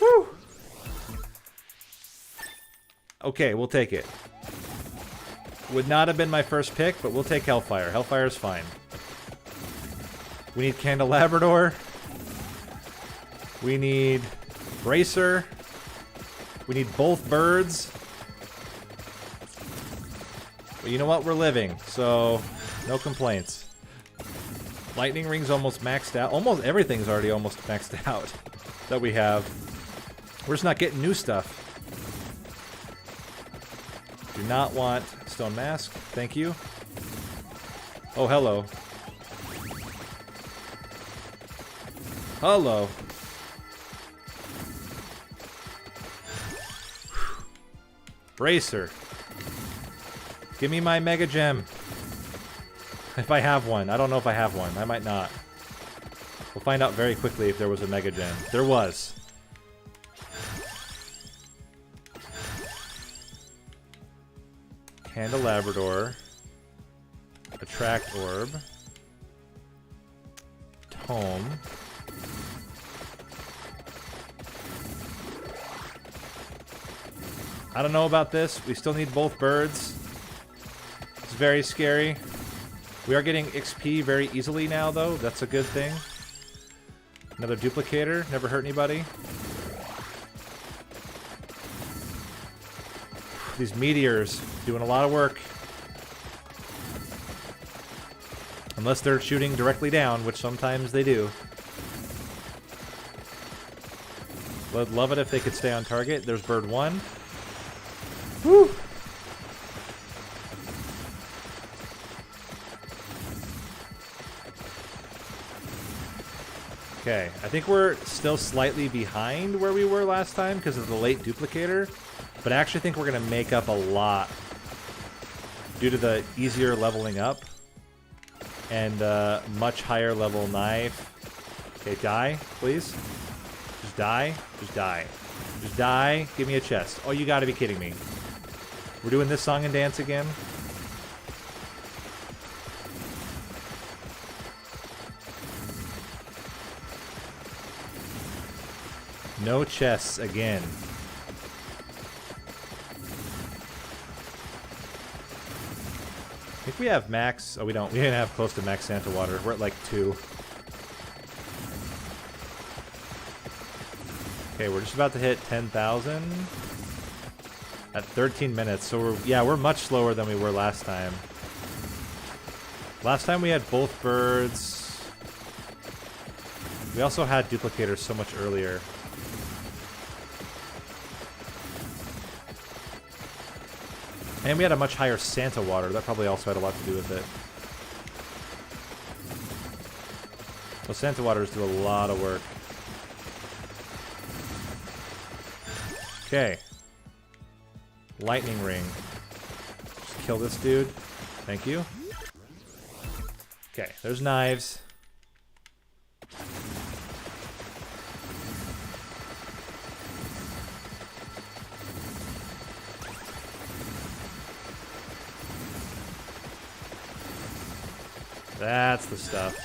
Woo. Okay, we'll take it. Would not have been my first pick, but we'll take Hellfire. Hellfire's fine. We need Candelabrador. We need Bracer. We need both birds. But you know what? We're living, so no complaints. Lightning Ring's almost maxed out. Almost everything's already almost maxed out that we have. We're just not getting new stuff. Do not want Stone Mask. Thank you. Oh, hello. Hello. Bracer. Give me my Mega Gem. If I have one. I don't know if I have one. I might not. We'll find out very quickly if there was a Mega Gem. There was. Candelabrador. Attract Orb. Tome. I don't know about this. We still need both birds. It's very scary. We are getting XP very easily now, though. That's a good thing. Another duplicator. Never hurt anybody. These meteors doing a lot of work. Unless they're shooting directly down, which sometimes they do. I'd love it if they could stay on target. There's bird 1. Woo! Okay, I think we're still slightly behind where we were last time because of the late duplicator, but I actually think we're going to make up a lot due to the easier leveling up and much higher level knife. Okay, die, please. Just die. Just die. Just die. Give me a chest. Oh, you gotta be kidding me. We're doing this song and dance again? No chests again. I think we have max... Oh, we don't. We didn't have close to max Santa Water. We're at like 2. Okay, we're just about to hit 10,000 at 13 minutes. So we're much slower than we were last time. Last time we had both birds. We also had duplicators so much earlier. And we had a much higher Santa Water. That probably also had a lot to do with it. So Santa Waters do a lot of work. Okay. Lightning Ring. Just kill this dude. Thank you. Okay, there's knives. That's the stuff.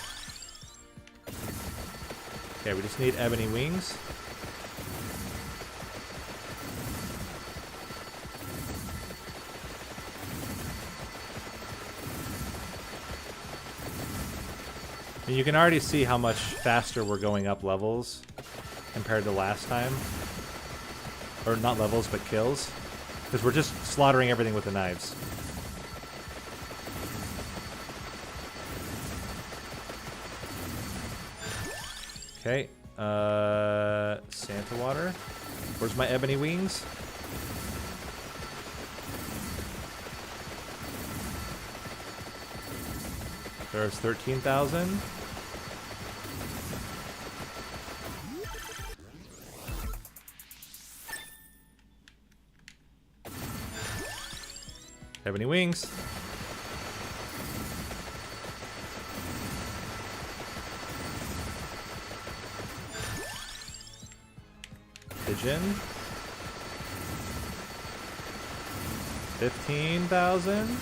Okay, we just need ebony wings. And you can already see how much faster we're going up levels compared to last time. Or not levels, but kills. Because we're just slaughtering everything with the knives. Okay, Santa Water. Where's my ebony wings? There's 13,000. Ebony wings. Pigeon. 15,000.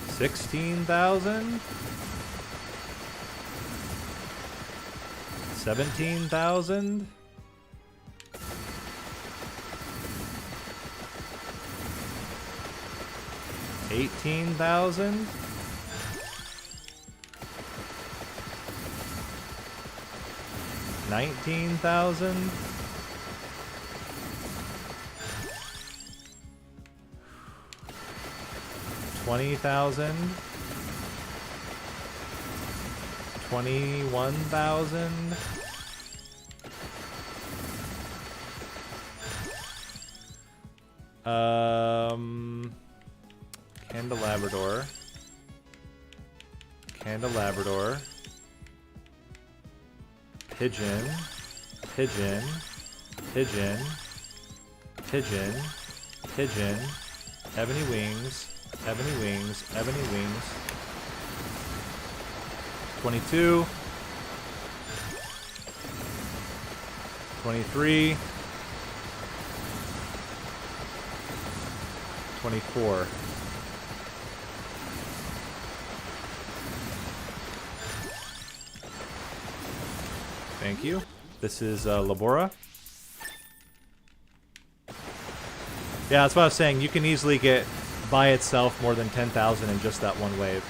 16,000. 17,000. 18,000. 19,000. 20,000. 21,000. Candelabrador. Candelabrador. Pigeon. Pigeon. Pigeon. Pigeon. Pigeon. Ebony wings. Ebony wings. Ebony wings. 22. 23. 24. Thank you. This is Labora. Yeah, that's what I was saying. You can easily get by itself more than 10,000 in just that one wave.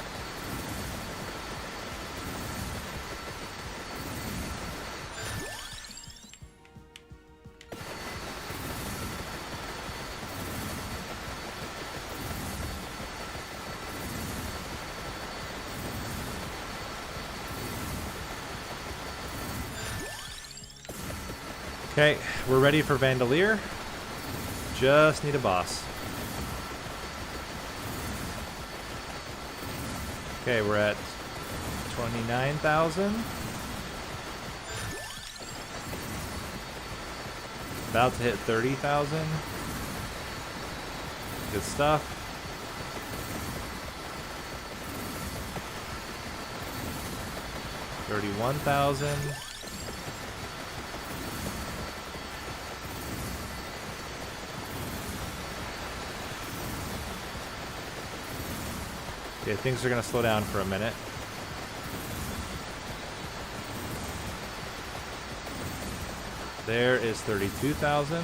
Okay, we're ready for Vandalier. Just need a boss. Okay, we're at 29,000. About to hit 30,000. Good stuff. $31,000. Okay, things are going to slow down for a minute. There is 32,000.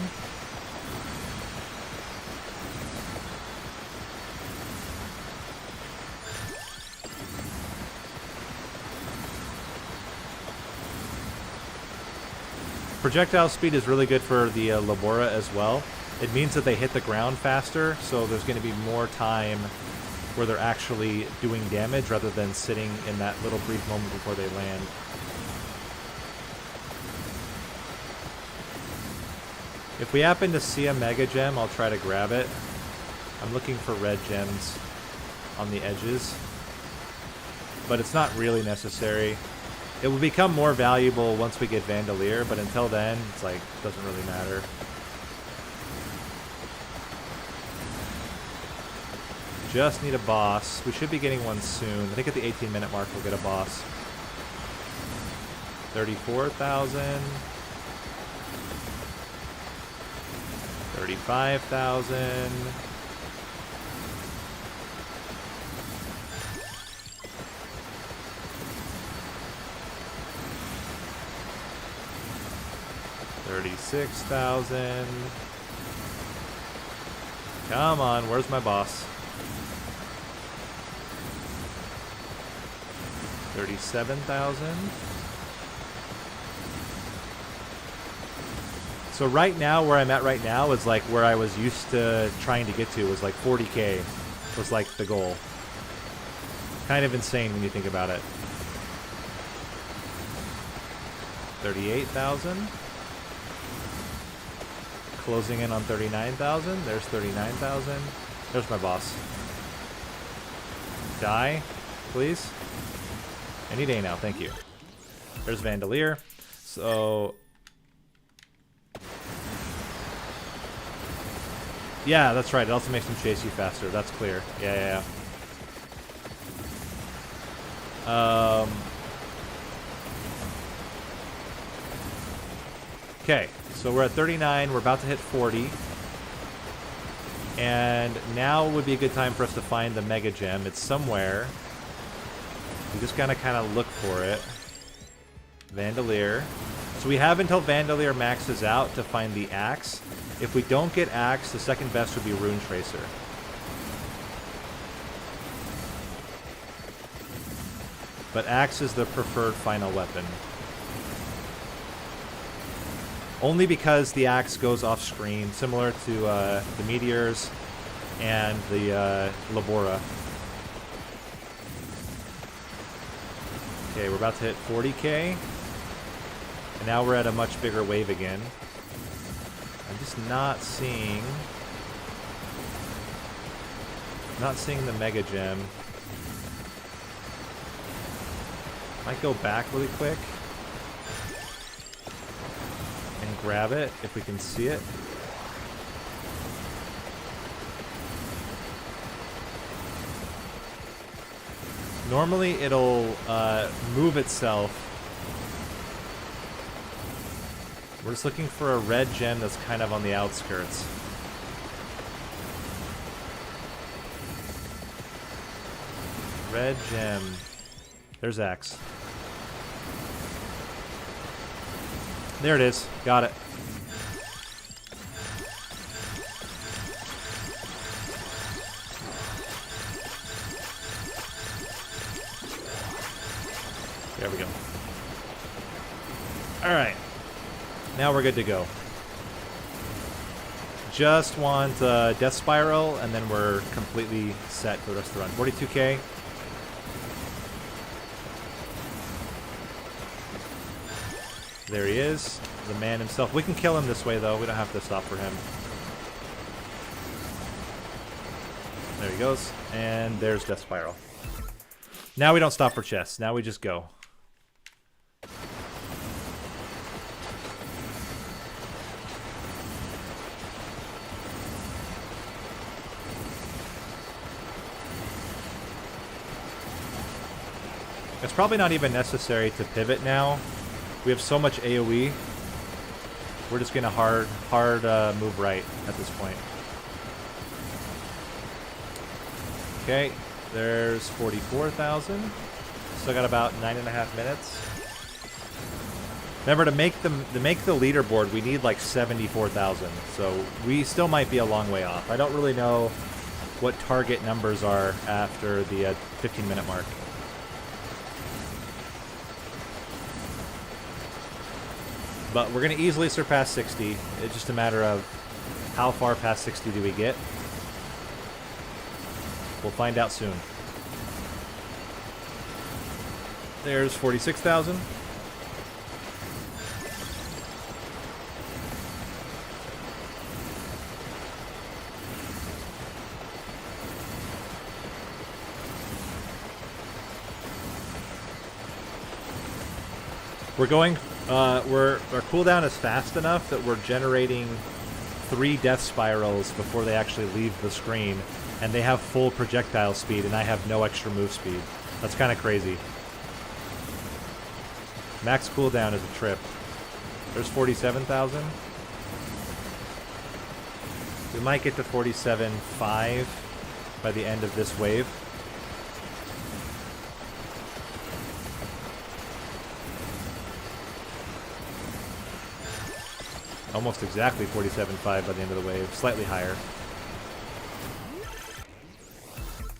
Projectile speed is really good for the Labora as well. It means that they hit the ground faster, so there's going to be more time where they're actually doing damage rather than sitting in that little brief moment before they land. If we happen to see a Mega Gem, I'll try to grab it. I'm looking for red gems on the edges, but it's not really necessary. It will become more valuable once we get Vandalier, but until then, it's like, doesn't really matter. Just need a boss. We should be getting one soon. I think at the 18-minute mark we'll get a boss. 34,000. 35,000. $36,000. Come on, where's my boss? 37,000. So right now, where I'm at right now is like where I was used to trying to get to, was like 40k was like the goal. Kind of insane when you think about it. 38,000. Closing in on 39,000. There's 39,000. There's my boss. Die, please. Any day now, thank you. There's Vandalier. So yeah, that's right. It also makes them chase you faster. That's clear. Yeah. Okay, so we're at 39. We're about to hit 40. And now would be a good time for us to find the Mega Gem. It's somewhere. We just gotta kind of look for it. Vandalier. So we have until Vandalier maxes out to find the Axe. If we don't get Axe, the second best would be Rune Tracer. But Axe is the preferred final weapon. Only because the Axe goes off screen, similar to the Meteors and the Labora. Okay, we're about to hit 40k. And now we're at a much bigger wave again. I'm just not seeing the Mega Gem. Might go back really quick and grab it if we can see it. Normally it'll move itself. We're just looking for a red gem that's kind of on the outskirts. Red gem. There's Axe. There it is. Got it. There we go. All right. Now we're good to go. Just want Death Spiral, and then we're completely set for the rest of the run. 42k. There he is, the man himself. We can kill him this way, though. We don't have to stop for him. There he goes. And there's Death Spiral. Now we don't stop for chests. Now we just go. It's probably not even necessary to pivot now. We have so much AoE. We're just gonna hard move right at this point. Okay, there's 44,000. Still got about 9.5 minutes. Remember, to make the leaderboard, we need like 74,000. So we still might be a long way off. I don't really know what target numbers are after the 15-minute mark. But we're going to easily surpass 60. It's just a matter of how far past 60 do we get. We'll find out soon. There's 46,000. We're going... our cooldown is fast enough that we're generating 3 death spirals before they actually leave the screen, and they have full projectile speed, and I have no extra move speed. That's kind of crazy. Max cooldown is a trip. There's 47,000. We might get to 47.5 by the end of this wave. Almost exactly 47.5 by the end of the wave. Slightly higher.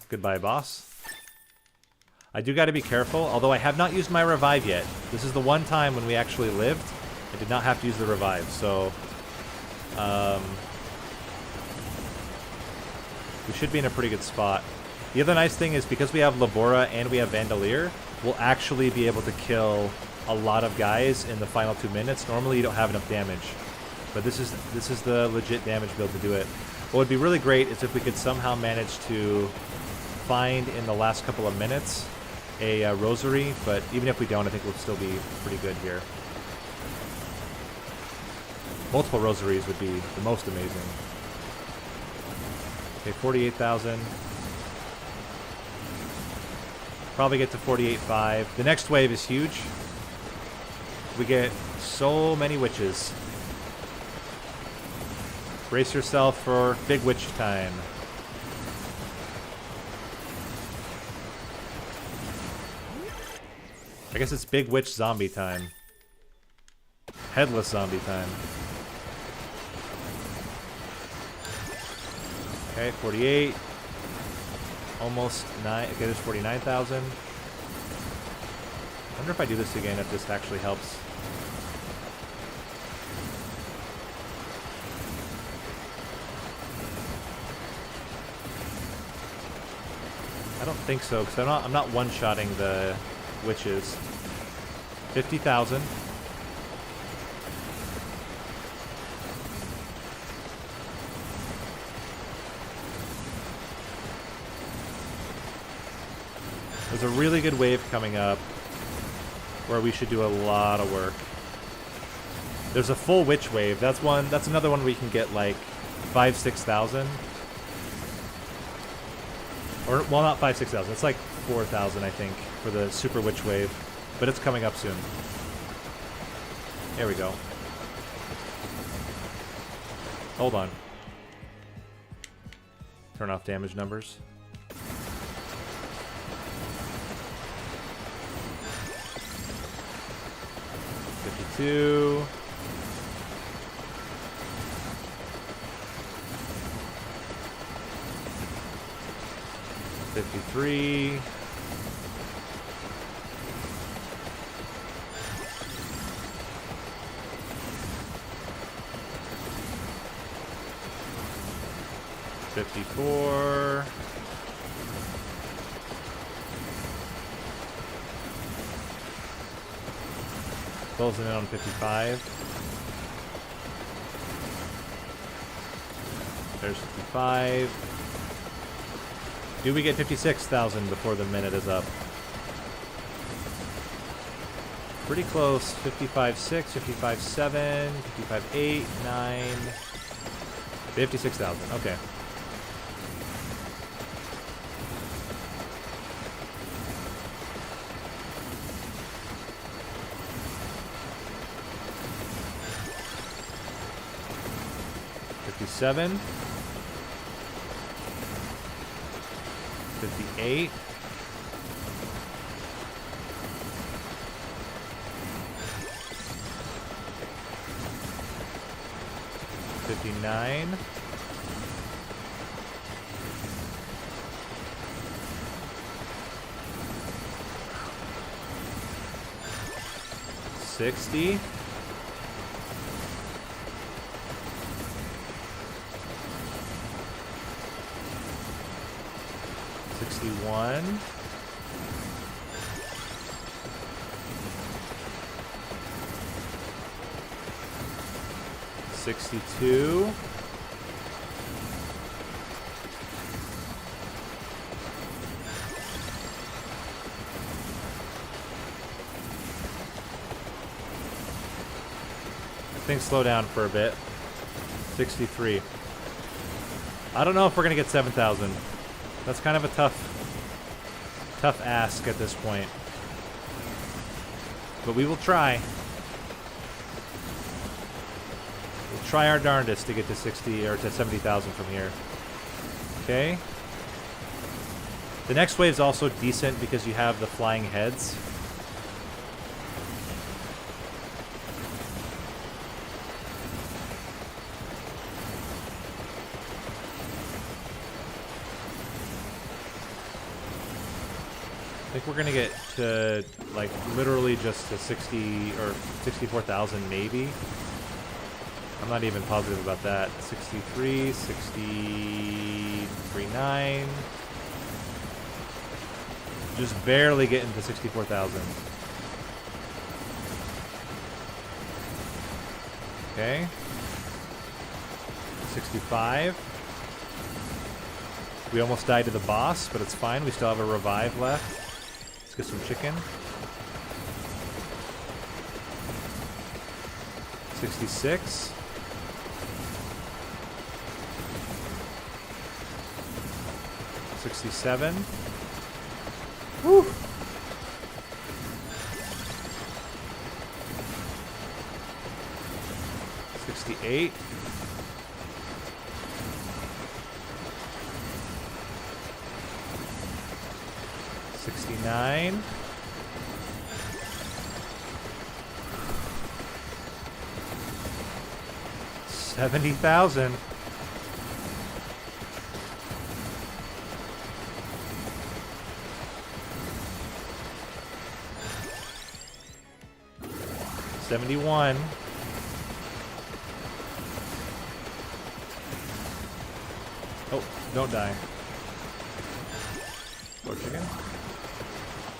Goodbye, boss. I do got to be careful, although I have not used my revive yet. This is the one time when we actually lived. I did not have to use the revive, so... we should be in a pretty good spot. The other nice thing is, because we have Labora and we have Vandalier, we'll actually be able to kill a lot of guys in the final 2 minutes. Normally you don't have enough damage. But this is the legit damage build to do it. What would be really great is if we could somehow manage to find in the last couple of minutes a rosary, but even if we don't, I think we'll still be pretty good here. Multiple rosaries would be the most amazing. Okay, 48,000. Probably get to 48.5. The next wave is huge. We get so many witches. Brace yourself for Big Witch time. I guess it's Big Witch zombie time. Headless zombie time. Okay, 48. Almost 9. Okay, there's 49,000. I wonder if I do this again, if this actually helps. I don't think so, because I'm not one-shotting the witches. 50,000. There's a really good wave coming up where we should do a lot of work. There's a full witch wave. That's another one we can get like 5,000-6,000. Or, well, not 5,000-6,000. It's like 4,000, I think, for the super witch wave. But it's coming up soon. There we go. Hold on. Turn off damage numbers. $52. $53. $54. Closing in on 55. There's 55. Do we get 56,000 before the minute is up? Pretty close. 55.6, 55.7, 55.8, 9, 56,000. Okay. $57. 58. 59. 60. 61. 62. 'Things slow down for a bit. 63. I don't know if we're gonna get 7,000. That's kind of a tough ask at this point. But we will try. We'll try our darndest to get to 60 or to 70,000 from here. Okay. The next wave is also decent because you have the flying heads. I think we're gonna get to like literally just to 60 or 64,000 maybe. I'm not even positive about that. 63, 63.9. Just barely getting to 64,000. Okay. 65. We almost died to the boss, but it's fine. We still have a revive left. Let's get some chicken. 66. 67. Woo! 68. 69. $70,000. $71. Oh, don't die. Poor chicken.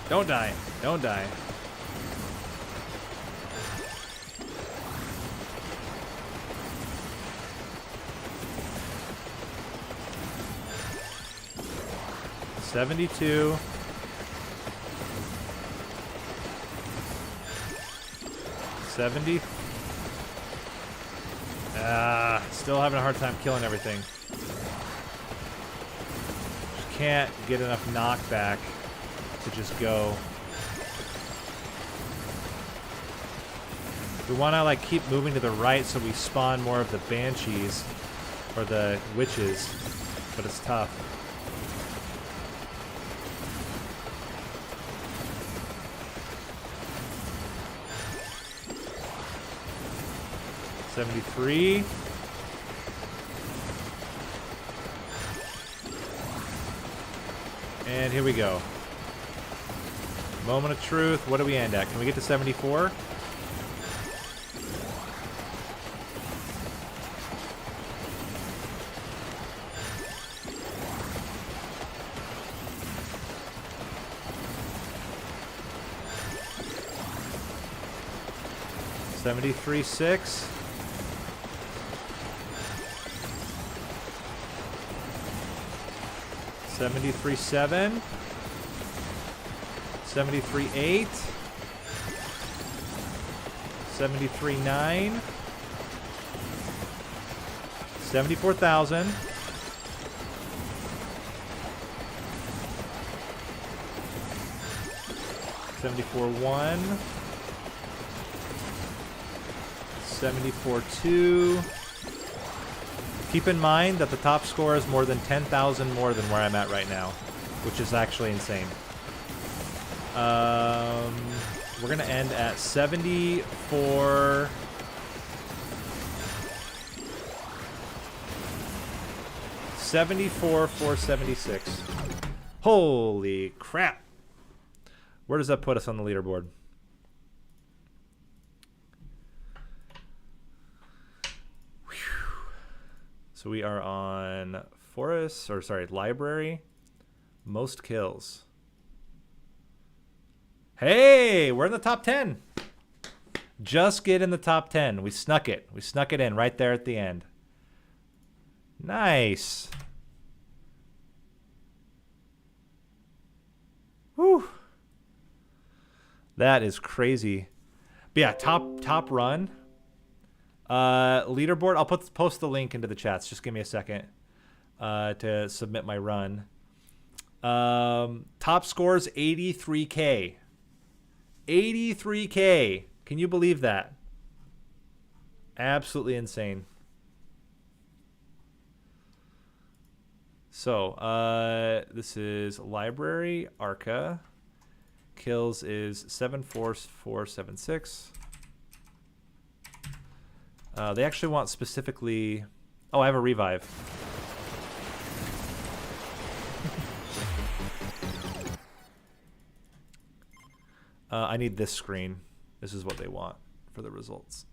Don't die. Don't die. $72. $70. Still having a hard time killing everything. Just can't get enough knockback to just go. We want to like keep moving to the right so we spawn more of the banshees or the witches, but it's tough. $73. And here we go. Moment of truth. What do we end at? Can we get to 74? $73.6. $73.7. $73.8. $73.9. $74,000. $74.1. $74.2. Keep in mind that the top score is more than 10,000 more than where I'm at right now, which is actually insane. We're gonna end at 74. $74,476. Holy crap! Where does that put us on the leaderboard? So we are on forest, or sorry, library. Most kills. Hey, we're in the top 10. Just get in the top 10. We snuck it. We snuck it in right there at the end. Nice. Whew. That is crazy. But yeah, top run. Leaderboard. I'll post the link into the chats. Just give me a second to submit my run. Top scores 83K. 83K. Can you believe that? Absolutely insane. So this is library Arca. Kills is 74476. They actually want specifically... Oh, I have a revive. I need this screen. This is what they want for the results.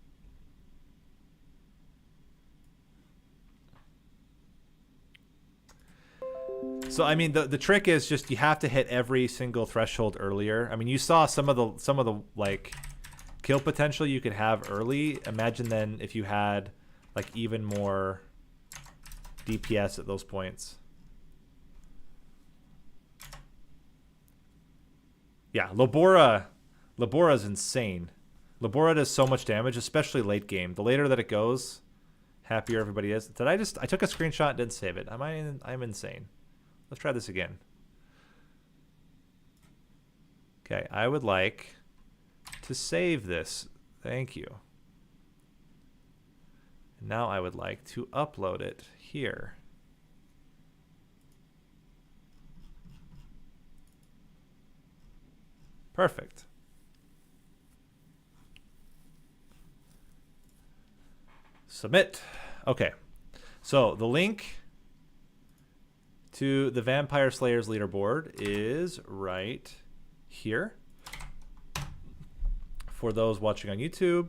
So I mean, the trick is just you have to hit every single threshold earlier. I mean, you saw some of the like kill potential you could have early. Imagine then if you had like even more DPS at those points. Yeah, Labora is insane. Labora does so much damage, especially late game. The later that it goes, happier everybody is. I took a screenshot and didn't save it. I'm insane. Let's try this again. Okay, I would like to save this. Thank you. And now I would like to upload it here. Perfect. Submit. Okay. So the link to the Vampire Slayers leaderboard is right here for those watching on YouTube,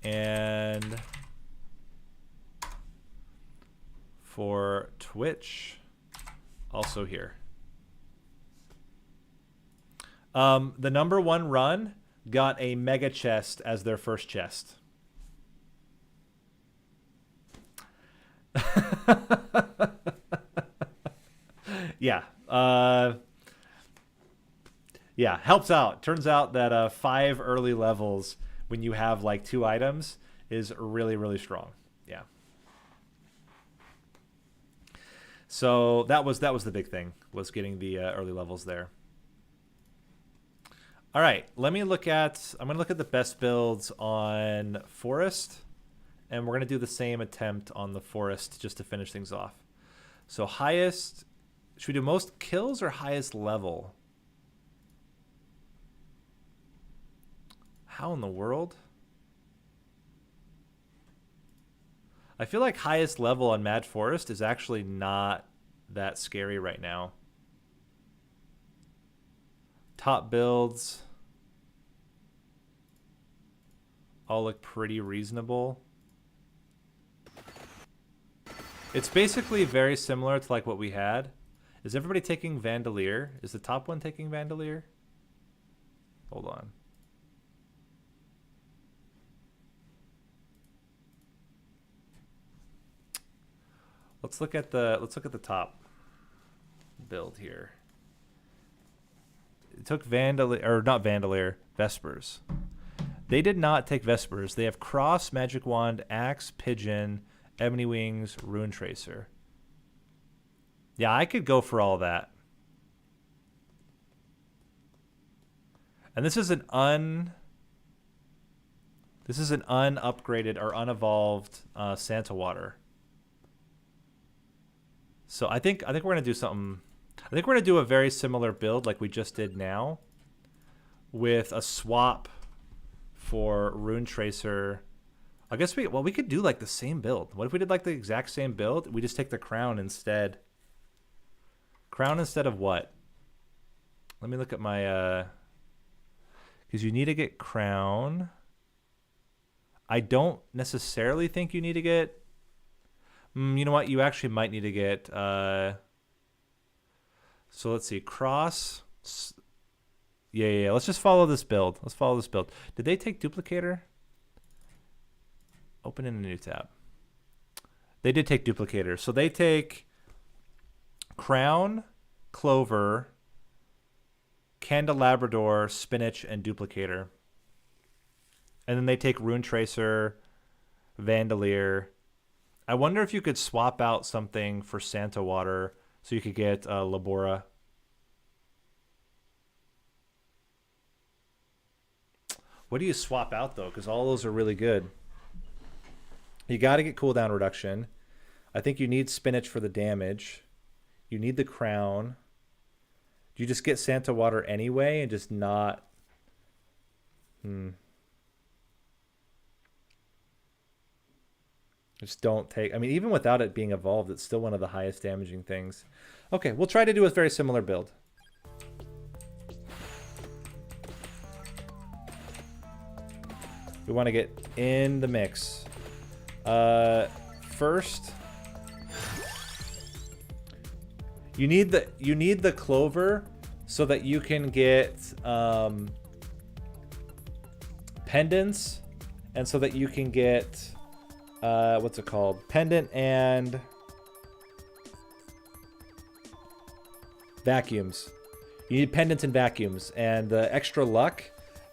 and for Twitch also here. The number 1 run got a mega chest as their first chest. Yeah. Yeah, helps out. Turns out that 5 early levels when you have like 2 items is really, really strong. Yeah. So that was the big thing, was getting the early levels there. All right, I'm gonna look at the best builds on Forest, and we're gonna do the same attempt on the Forest just to finish things off. So highest, should we do most kills or highest level? How in the world? I feel like highest level on Mad Forest is actually not that scary right now. Top builds all look pretty reasonable. It's basically very similar to like what we had. Is everybody taking Vandalier? Is the top one taking Vandalier? Hold on. Let's look at the top build here. It took Vandalier, or not Vandalier, Vespers. They did not take Vespers. They have Cross, Magic Wand, Axe, Pigeon, Ebony Wings, Rune Tracer. Yeah, I could go for all that. And this is an unupgraded or unevolved Santa Water. So I think we're gonna do something. I think we're gonna do a very similar build like we just did now, with a swap for Rune Tracer. I guess we could do like the same build. What if we did like the exact same build? We just take the crown instead. Crown instead of what? Let me look at my because you need to get crown. I don't necessarily think you need to get. You know what? You actually might need to get. So let's see. Cross. Yeah. Let's just follow this build. Did they take Duplicator? Open in a new tab. They did take Duplicator. So they take Crown, Clover, Candelabrador, Spinach, and Duplicator. And then they take Rune Tracer, Vandalier. I wonder if you could swap out something for Santa Water so you could get Labora. What do you swap out, though? Because all those are really good. You got to get cooldown reduction. I think you need Spinach for the damage. You need the crown. Do you just get Santa Water anyway and just not... Just don't take... I mean, even without it being evolved, it's still one of the highest damaging things. Okay, we'll try to do a very similar build. We want to get in the mix. First, you need the Clover so that you can get pendants, and so that you can get what's it called? Pendant and vacuums. You need pendants and vacuums, and the extra luck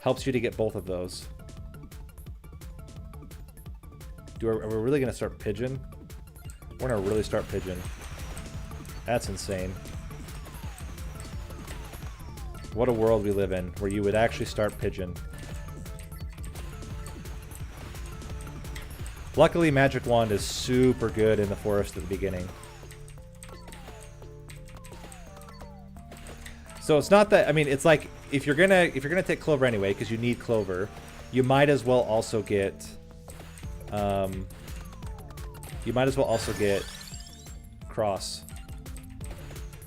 helps you to get both of those. Are we really going to start Pigeon? We're going to really start Pigeon. That's insane. What a world we live in, where you would actually start Pigeon. Luckily, Magic Wand is super good in the forest at the beginning. So it's not that... I mean, it's like if you're gonna take clover anyway, because you need clover, you might as well also get cross.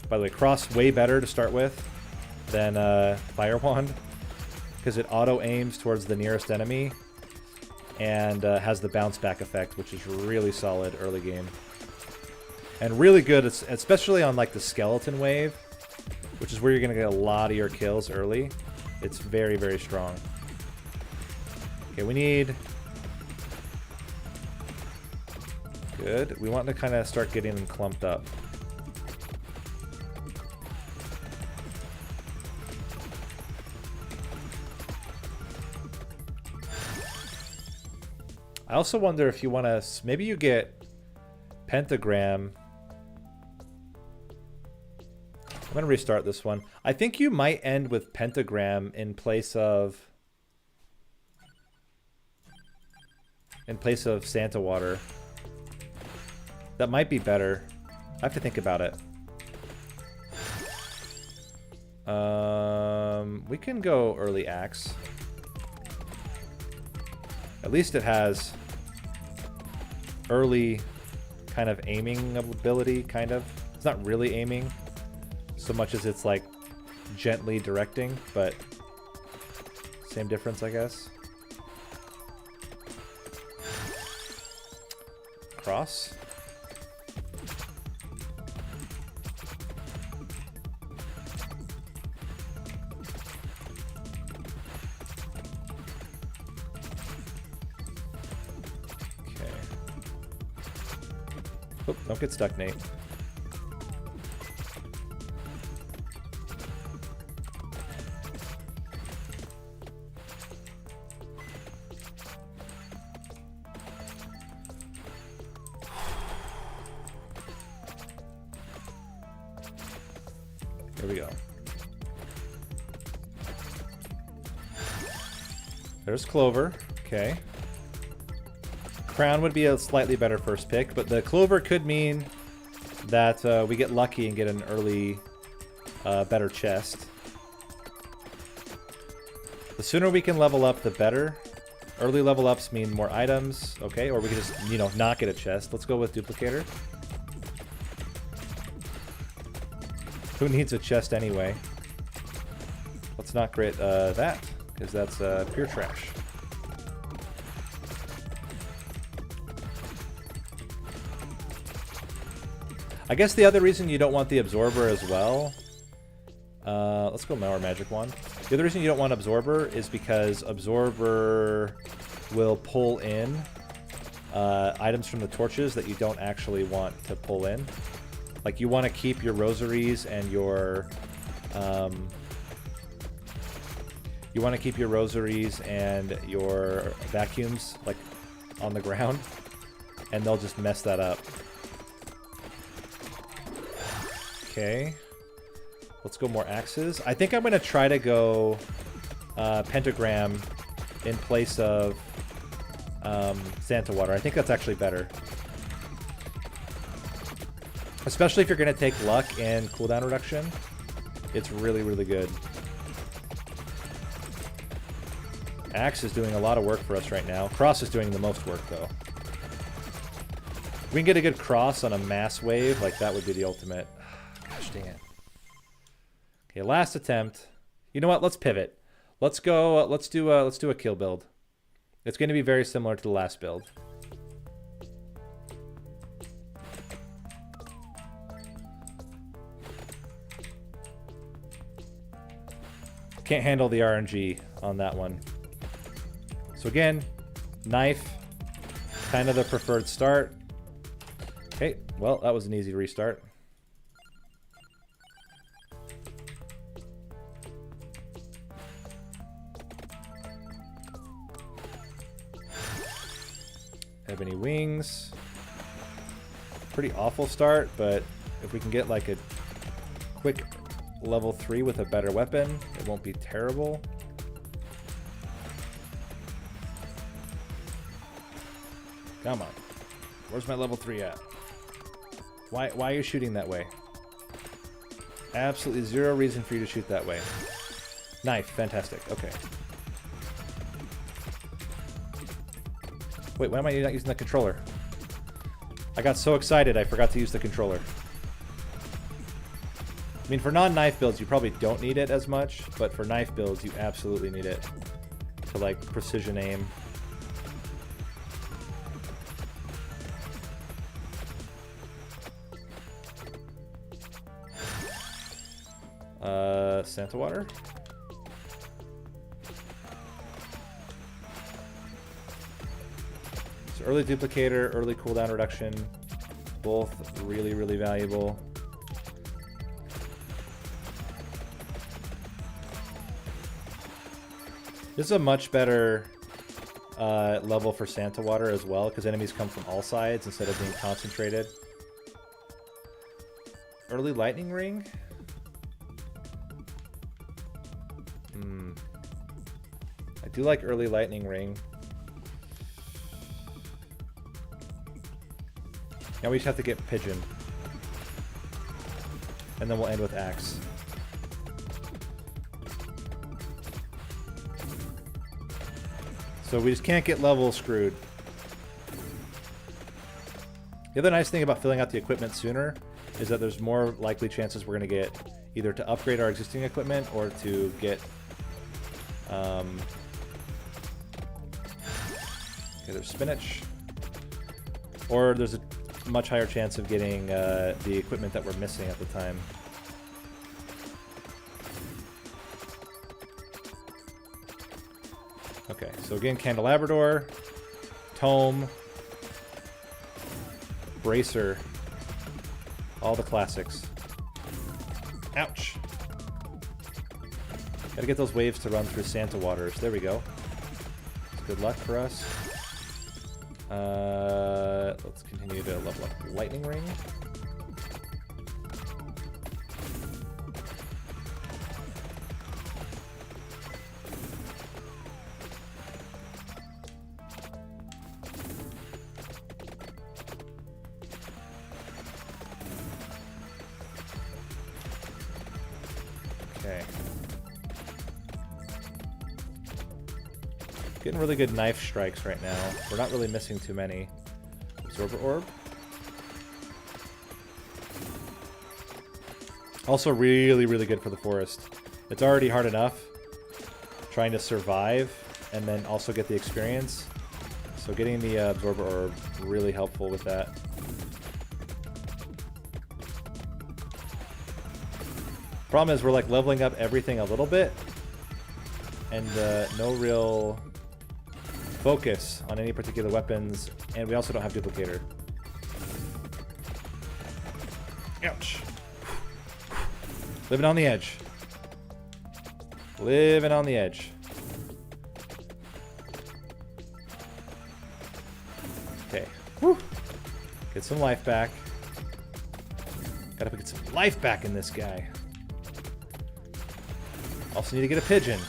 By the way, cross way better to start with than fire wand, because it auto aims towards the nearest enemy and has the bounce back effect, which is really solid early game and really good, especially on like the skeleton wave, which is where you're gonna get a lot of your kills early. It's very, very strong. Okay, we need... Good. We want to kind of start getting them clumped up. I also wonder if you want to... Maybe you get pentagram... I'm going to restart this one. I think you might end with pentagram in place of Santa water. That might be better. I have to think about it. We can go early axe. At least it has early kind of aiming ability, kind of. It's not really aiming so much as it's like gently directing, but same difference, I guess. Cross. Okay. Oh, don't get stuck, Nate. There we go. There's clover. Okay. Crown would be a slightly better first pick, but the clover could mean that we get lucky and get an early better chest. The sooner we can level up, the better. Early level ups mean more items. Okay, or we can just, you know, not get a chest. Let's go with duplicator. Who needs a chest anyway? Let's not grit that, because that's pure trash. I guess the other reason you don't want the absorber as well... let's go Power Magic Wand. The other reason you don't want absorber is because absorber will pull in items from the torches that you don't actually want to pull in. Like, you want to keep your rosaries and your vacuums like on the ground, and they'll just mess that up. Okay, let's go more axes. I think I'm gonna try to go pentagram in place of Santa water. I think that's actually better. Especially if you're going to take luck and cooldown reduction. It's really, really good. Axe is doing a lot of work for us right now. Cross is doing the most work, though. If we can get a good cross on a mass wave, like, that would be the ultimate. Gosh dang it. Okay, last attempt. You know what? Let's pivot. Let's go. Let's do a kill build. It's going to be very similar to the last build. Can't handle the RNG on that one. So again, knife, kind of the preferred start. Okay, well, that was an easy restart. Ebony wings. Pretty awful start, but if we can get like a quick level 3 with a better weapon, it won't be terrible. Come on. Where's my level 3 at? Why are you shooting that way? Absolutely zero reason for you to shoot that way. Knife, fantastic. Okay. Wait, why am I not using the controller? I got so excited I forgot to use the controller. I mean, for non-knife builds, you probably don't need it as much, but for knife builds, you absolutely need it to, like, precision aim. Santa water? So early duplicator, early cooldown reduction, both really, really valuable. This is a much better level for Santa water as well, because enemies come from all sides instead of being concentrated. Early lightning ring? I do like early lightning ring. Now we just have to get pigeon. And then we'll end with axe. So we just can't get level screwed. The other nice thing about filling out the equipment sooner is that there's more likely chances we're going to get either to upgrade our existing equipment or to get okay, there's spinach, or there's a much higher chance of getting the equipment that we're missing at the time. Okay, so again, candelabrador, tome, bracer, all the classics. Ouch. Gotta get those waves to run through Santa waters. There we go. Good luck for us. Let's continue to level up lightning ring. Okay. Getting really good knife strikes right now. We're not really missing too many. Absorber orb. Also really, really good for the forest. It's already hard enough trying to survive and then also get the experience. So getting the absorber orb really helpful with that. Problem is we're like leveling up everything a little bit and no real focus on any particular weapons, and we also don't have duplicator. Ouch. Living on the edge. Living on the edge. Okay. Whew. Get some life back. Gotta get some life back in this guy. Also need to get a pigeon.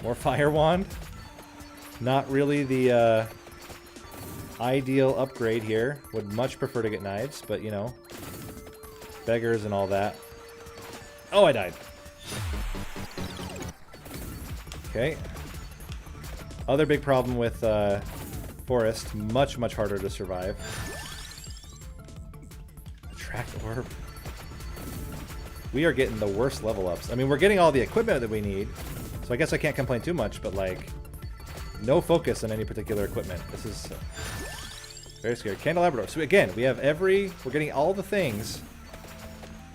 More fire wand. Not really the ideal upgrade here. Would much prefer to get knives, but you know, beggars and all that. Oh, I died. Okay. Other big problem with forest, much harder to survive. Attract orb. We are getting the worst level ups. I mean, we're getting all the equipment that we need, so I guess I can't complain too much, but like, no focus on any particular equipment. This is very scary. Candelabrador. So again, we have we're getting all the things.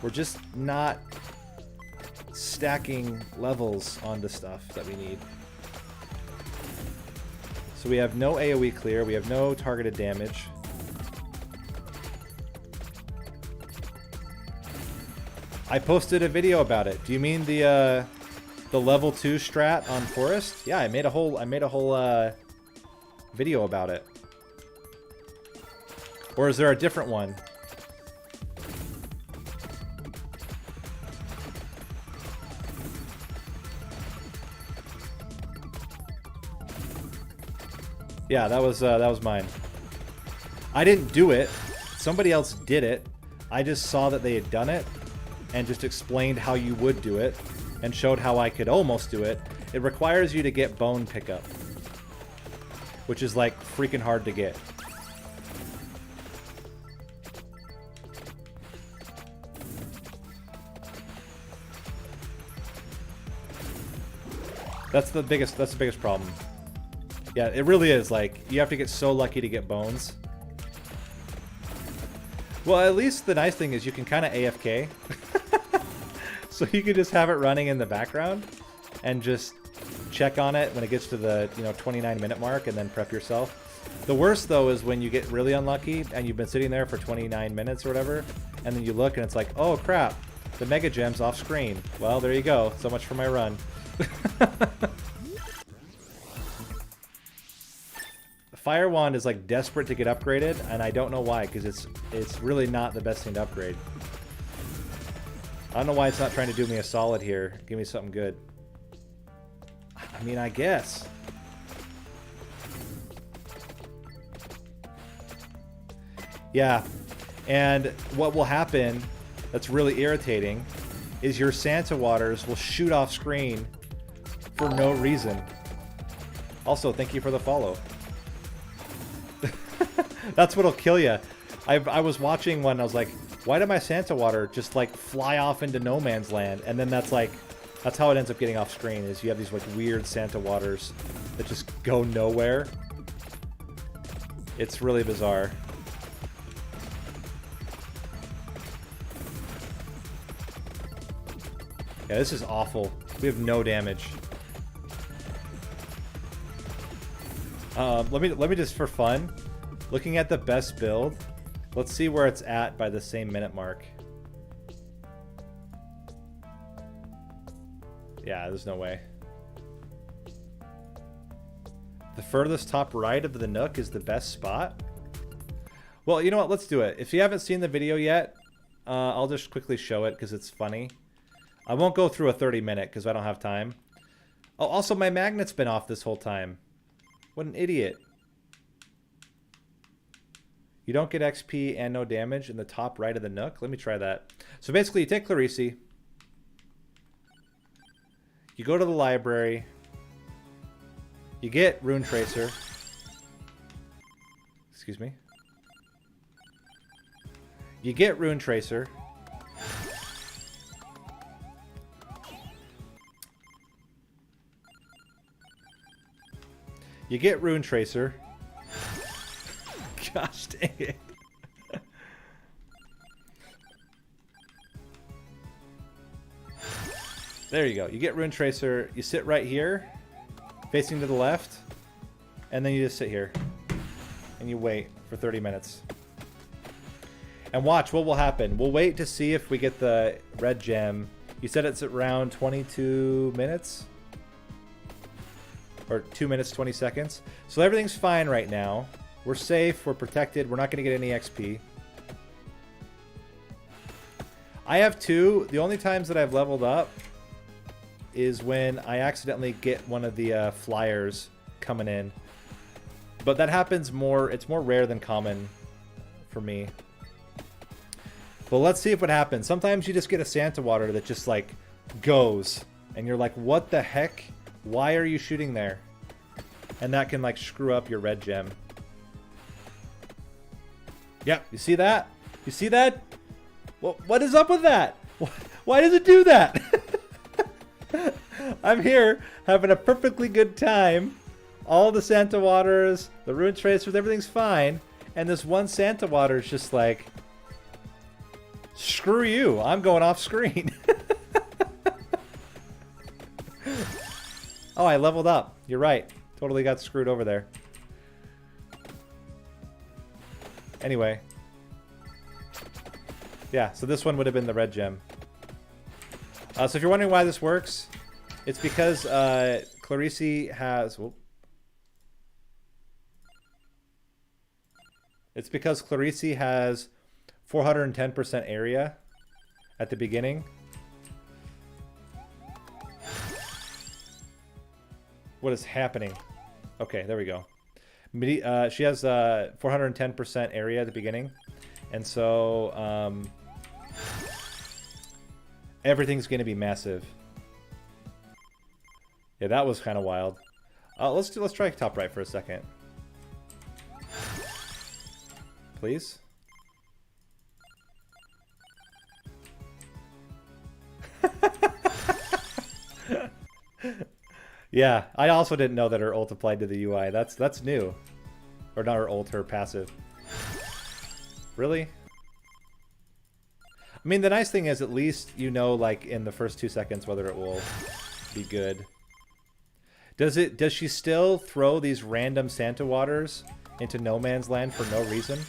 We're just not stacking levels onto stuff that we need. So we have no AoE clear. We have no targeted damage. I posted a video about it. Do you mean the level 2 strat on forest? Yeah, I made a whole video about it. Or is there a different one? Yeah, that was mine. I didn't do it. Somebody else did it. I just saw that they had done it and just explained how you would do it. and showed how I could almost do it, it requires you to get bone pickup, which is like freaking hard to get. That's the biggest problem. Yeah, it really is. Like, you have to get so lucky to get bones. Well, at least the nice thing is you can kind of AFK. So you can just have it running in the background and just check on it when it gets to the 29-minute mark and then prep yourself. The worst, though, is when you get really unlucky and you've been sitting there for 29 minutes or whatever, and then you look and it's like, oh crap, the Mega Gem's off screen. Well, there you go. So much for my run. Fire Wand is like desperate to get upgraded, and I don't know why, because it's really not the best thing to upgrade. I don't know why it's not trying to do me a solid here. Give me something good. I mean, I guess. Yeah, and what will happen that's really irritating is your Santa waters will shoot off screen for no reason. Also, thank you for the follow. That's what'll kill you. I was watching one, I was like, why did my Santa water just like fly off into no man's land? And then that's how it ends up getting off screen, is you have these like weird Santa waters that just go nowhere. It's really bizarre. Yeah, this is awful. We have no damage. Let me just, for fun, looking at the best build, let's see where it's at by the same minute mark. Yeah, there's no way. The furthest top right of the Nook is the best spot? Well, you know what? Let's do it. If you haven't seen the video yet, I'll just quickly show it because it's funny. I won't go through a 30-minute because I don't have time. Oh, also my magnet's been off this whole time. What an idiot. You don't get XP and no damage in the top right of the Nook. Let me try that. So basically, you take Clarice. You go to the library. You get Rune Tracer. Excuse me. You get Rune Tracer. You get Rune Tracer. Gosh dang it. There you go. You get Rune Tracer. You sit right here, facing to the left, and then you just sit here. And you wait for 30 minutes. And watch what will happen. We'll wait to see if we get the red gem. You said it's around 22 minutes? Or 2 minutes, 20 seconds. So everything's fine right now. We're safe, we're protected, we're not going to get any XP. I have 2. The only times that I've leveled up is when I accidentally get one of the flyers coming in. But that happens more, it's more rare than common for me. But let's see if what happens. Sometimes you just get a Santa water that just like goes. And you're like, what the heck? Why are you shooting there? And that can like screw up your red gem. Yep, you see that? You see that? Well, what is up with that? Why does it do that? I'm here having a perfectly good time. All the Santa waters, the Rune Tracers, everything's fine. And this one Santa water is just like, screw you, I'm going off screen. Oh, I leveled up. You're right. Totally got screwed over there. Anyway. Yeah, so this one would have been the red gem. So if you're wondering why this works, it's because Clarice has... Whoop. It's because Clarice has 410% area at the beginning. What is happening? Okay, there we go. She has 410% area at the beginning. And so everything's going to be massive. Yeah, that was kind of wild. Let's try top right for a second. Please. Yeah, I also didn't know that her ult applied to the UI. That's new. Or not her ult, her passive. Really? I mean, the nice thing is at least you know, like, in the first 2 seconds whether it will be good. Does she still throw these random Santa waters into no man's land for no reason?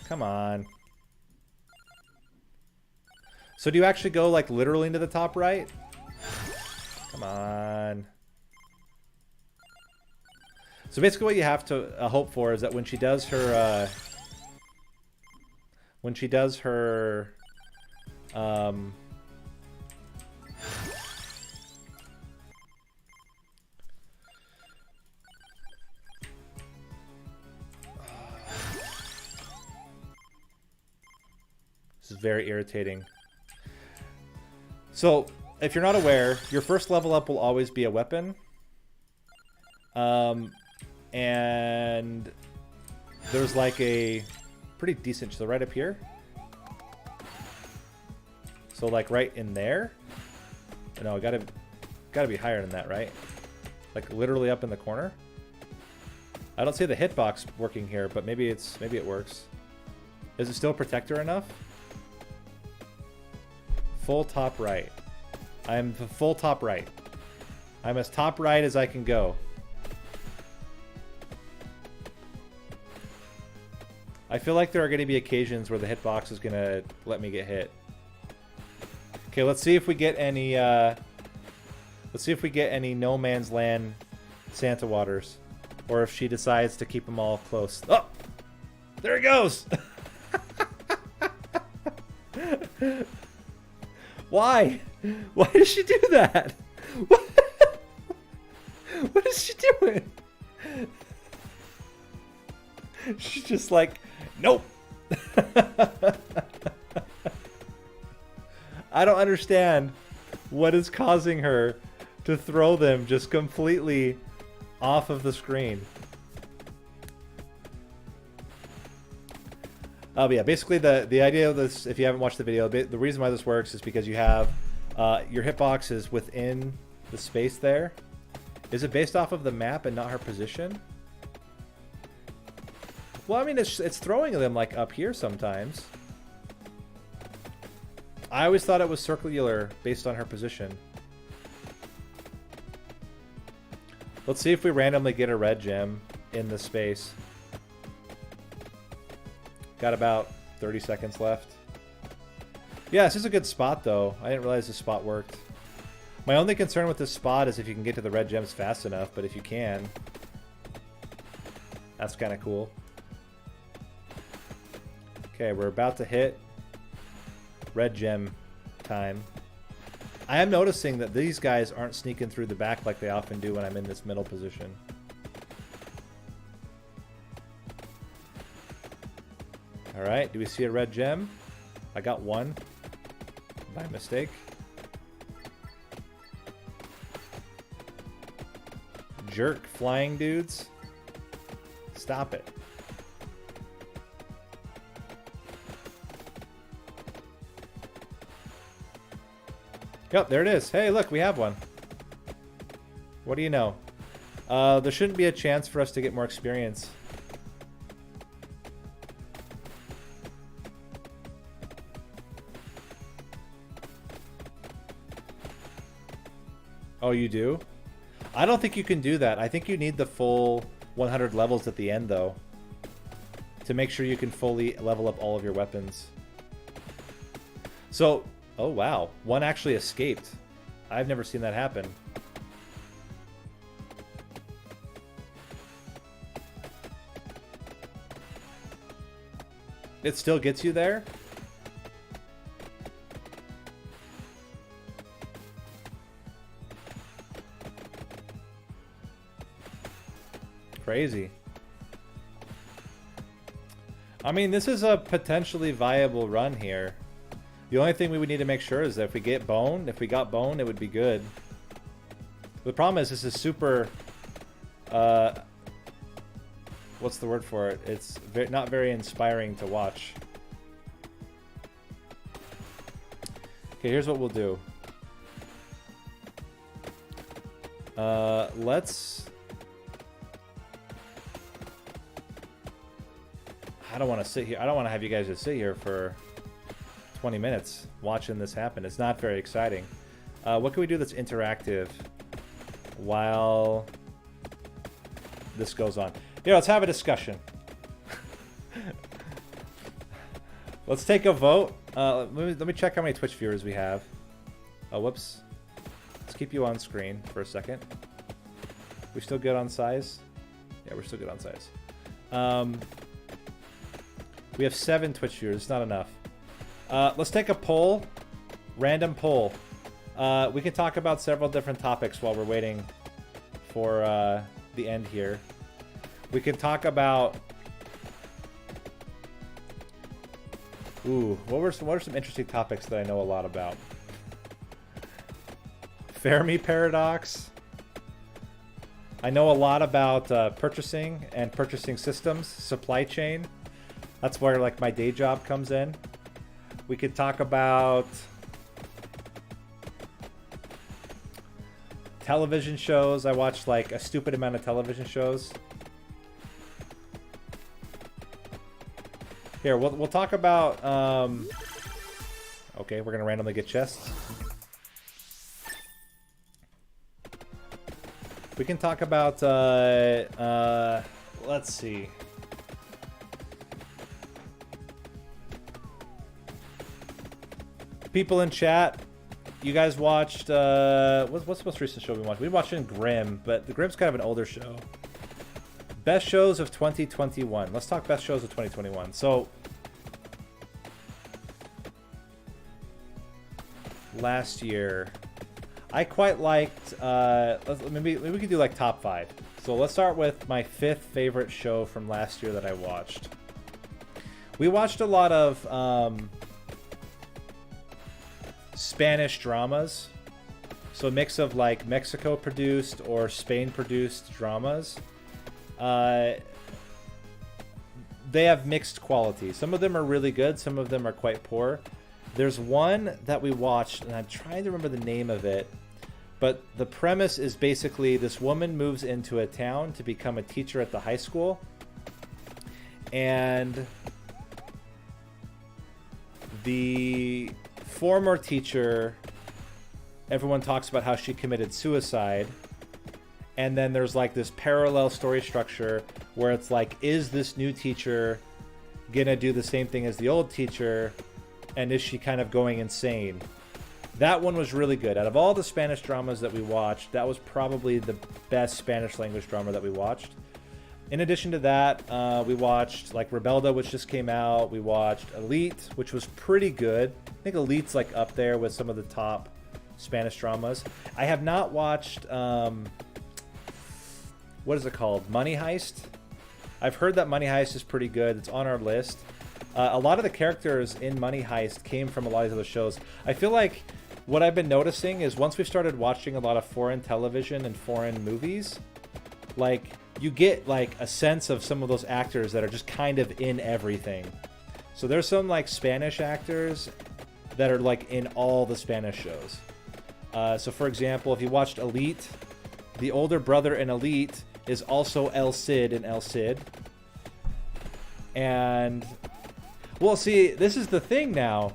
Come on. So do you actually go, like, literally into the top right? Come on. So basically what you have to hope for is that when she does her... This is very irritating. So, if you're not aware, your first level up will always be a weapon. And there's like a pretty decent, so right up here. So like right in there. No, gotta be higher than that, right? Like literally up in the corner. I don't see the hitbox working here, but maybe it works. Is it still protector enough? Full top right. I'm full top right. I'm as top right as I can go. I feel like there are going to be occasions where the hitbox is going to let me get hit. Okay, let's see if we get any no man's land Santa waters, or if she decides to keep them all close. Oh, there it goes. Why? Why does she do that? What is she doing? She's just like, nope. I don't understand what is causing her to throw them just completely off of the screen. But yeah, basically the idea of this, if you haven't watched the video, the reason why this works is because you have your hitbox is within the space there. Is it based off of the map and not her position? Well, I mean, it's throwing them like up here sometimes. I always thought it was circular based on her position. Let's see if we randomly get a red gem in the space. Got about 30 seconds left. Yeah, this is a good spot, though. I didn't realize this spot worked. My only concern with this spot is if you can get to the red gems fast enough, but if you can, that's kind of cool. Okay, we're about to hit red gem time. I am noticing that these guys aren't sneaking through the back like they often do when I'm in this middle position. Alright, do we see a red gem? I got one by mistake. Jerk flying dudes. Stop it. Yep, there it is. Hey, look, we have one. What do you know? There shouldn't be a chance for us to get more experience. Oh, you do? I don't think you can do that. I think you need the full 100 levels at the end, though, to make sure you can fully level up all of your weapons. So, oh wow, one actually escaped. I've never seen that happen. It still gets you there? Crazy. I mean, this is a potentially viable run here. The only thing we would need to make sure is that if we got bone, it would be good. The problem is this is super, what's the word for it? It's not very inspiring to watch. Okay, here's what we'll do. Let's... I don't want to sit here. I don't want to have you guys just sit here for 20 minutes watching this happen. It's not very exciting. What can we do that's interactive while this goes on? Yeah, let's have a discussion. Let's take a vote. Let me check how many Twitch viewers we have. Oh, whoops. Let's keep you on screen for a second. We still good on size? Yeah, we're still good on size. We have 7 Twitch viewers. It's not enough. Let's take a poll. Random poll. We can talk about several different topics while we're waiting for the end here. We can talk about... Ooh, what are some interesting topics that I know a lot about? Fermi paradox. I know a lot about purchasing and purchasing systems, supply chain. That's where like my day job comes in. We could talk about television shows. I watch like a stupid amount of television shows. Here, we'll talk about okay, we're gonna randomly get chests. We can talk about let's see. People in chat, you guys watched what's the most recent show we watched? We watched Grimm, but the Grimm's kind of an older show. Best shows of 2021. Let's talk best shows of 2021. So last year, I quite liked. Maybe we could do like top 5. So let's start with my 5th favorite show from last year that I watched. We watched a lot of Spanish dramas. So a mix of like Mexico produced or Spain produced dramas. They have mixed quality. Some of them are really good, some of them are quite poor. There's one that we watched, and I'm trying to remember the name of it, but the premise is basically this woman moves into a town to become a teacher at the high school, and the former teacher, everyone talks about how she committed suicide. And then there's like this parallel story structure where it's like, is this new teacher gonna do the same thing as the old teacher? And is she kind of going insane? That one was really good. Out of all the Spanish dramas that we watched, that was probably the best Spanish language drama that we watched. In addition to that, we watched like Rebelda, which just came out. We watched Elite, which was pretty good. I think Elite's like up there with some of the top Spanish dramas. I have not watched... what is it called? Money Heist? I've heard that Money Heist is pretty good. It's on our list. A lot of the characters in Money Heist came from a lot of these other shows. I feel like what I've been noticing is once we started watching a lot of foreign television and foreign movies, like you get like a sense of some of those actors that are just kind of in everything. So there's some like Spanish actors that are like in all the Spanish shows. So for example, if you watched Elite, the older brother in Elite is also El Cid in El Cid. And, well, see, this is the thing now.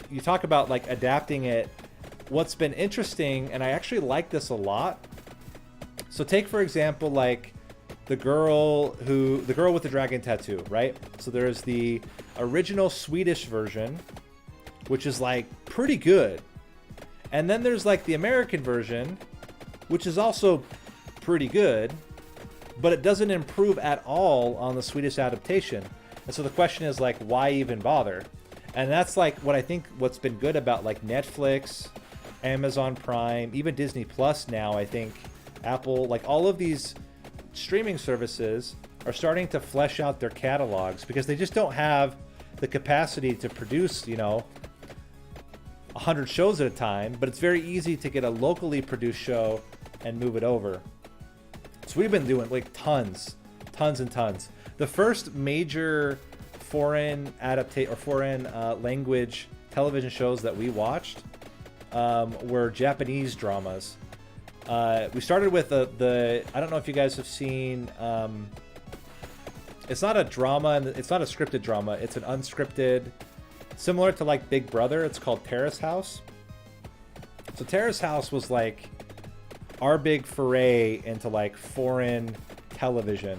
You talk about, like, adapting it. What's been interesting, and I actually like this a lot. So take, for example, like, the girl with the dragon tattoo, right? So there's the original Swedish version, which is, like, pretty good. And then there's, like, the American version, which is also pretty good, but it doesn't improve at all on the Swedish adaptation. And so the question is like, why even bother? And that's like what I think what's been good about like Netflix, Amazon Prime, even Disney Plus now, I think Apple, like all of these streaming services are starting to flesh out their catalogs because they just don't have the capacity to produce, you know, 100 shows at a time, but it's very easy to get a locally produced show and move it over. So we've been doing like tons and tons. The first major foreign language television shows that we watched were Japanese dramas. We started with the I don't know if you guys have seen, it's not a drama, and it's not a scripted drama, it's an unscripted, similar to like Big Brother. It's called Terrace House. So Terrace House was like our big foray into like foreign television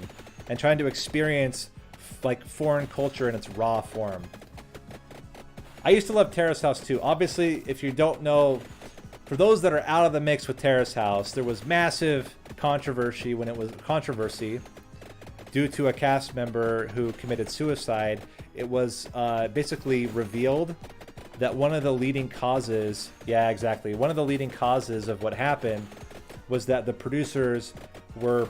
and trying to experience like foreign culture in its raw form. I used to love Terrace House too. Obviously, if you don't know, for those that are out of the mix with Terrace House, there was massive controversy due to a cast member who committed suicide. It was basically revealed that one of the leading causes, one of the leading causes of what happened was that the producers were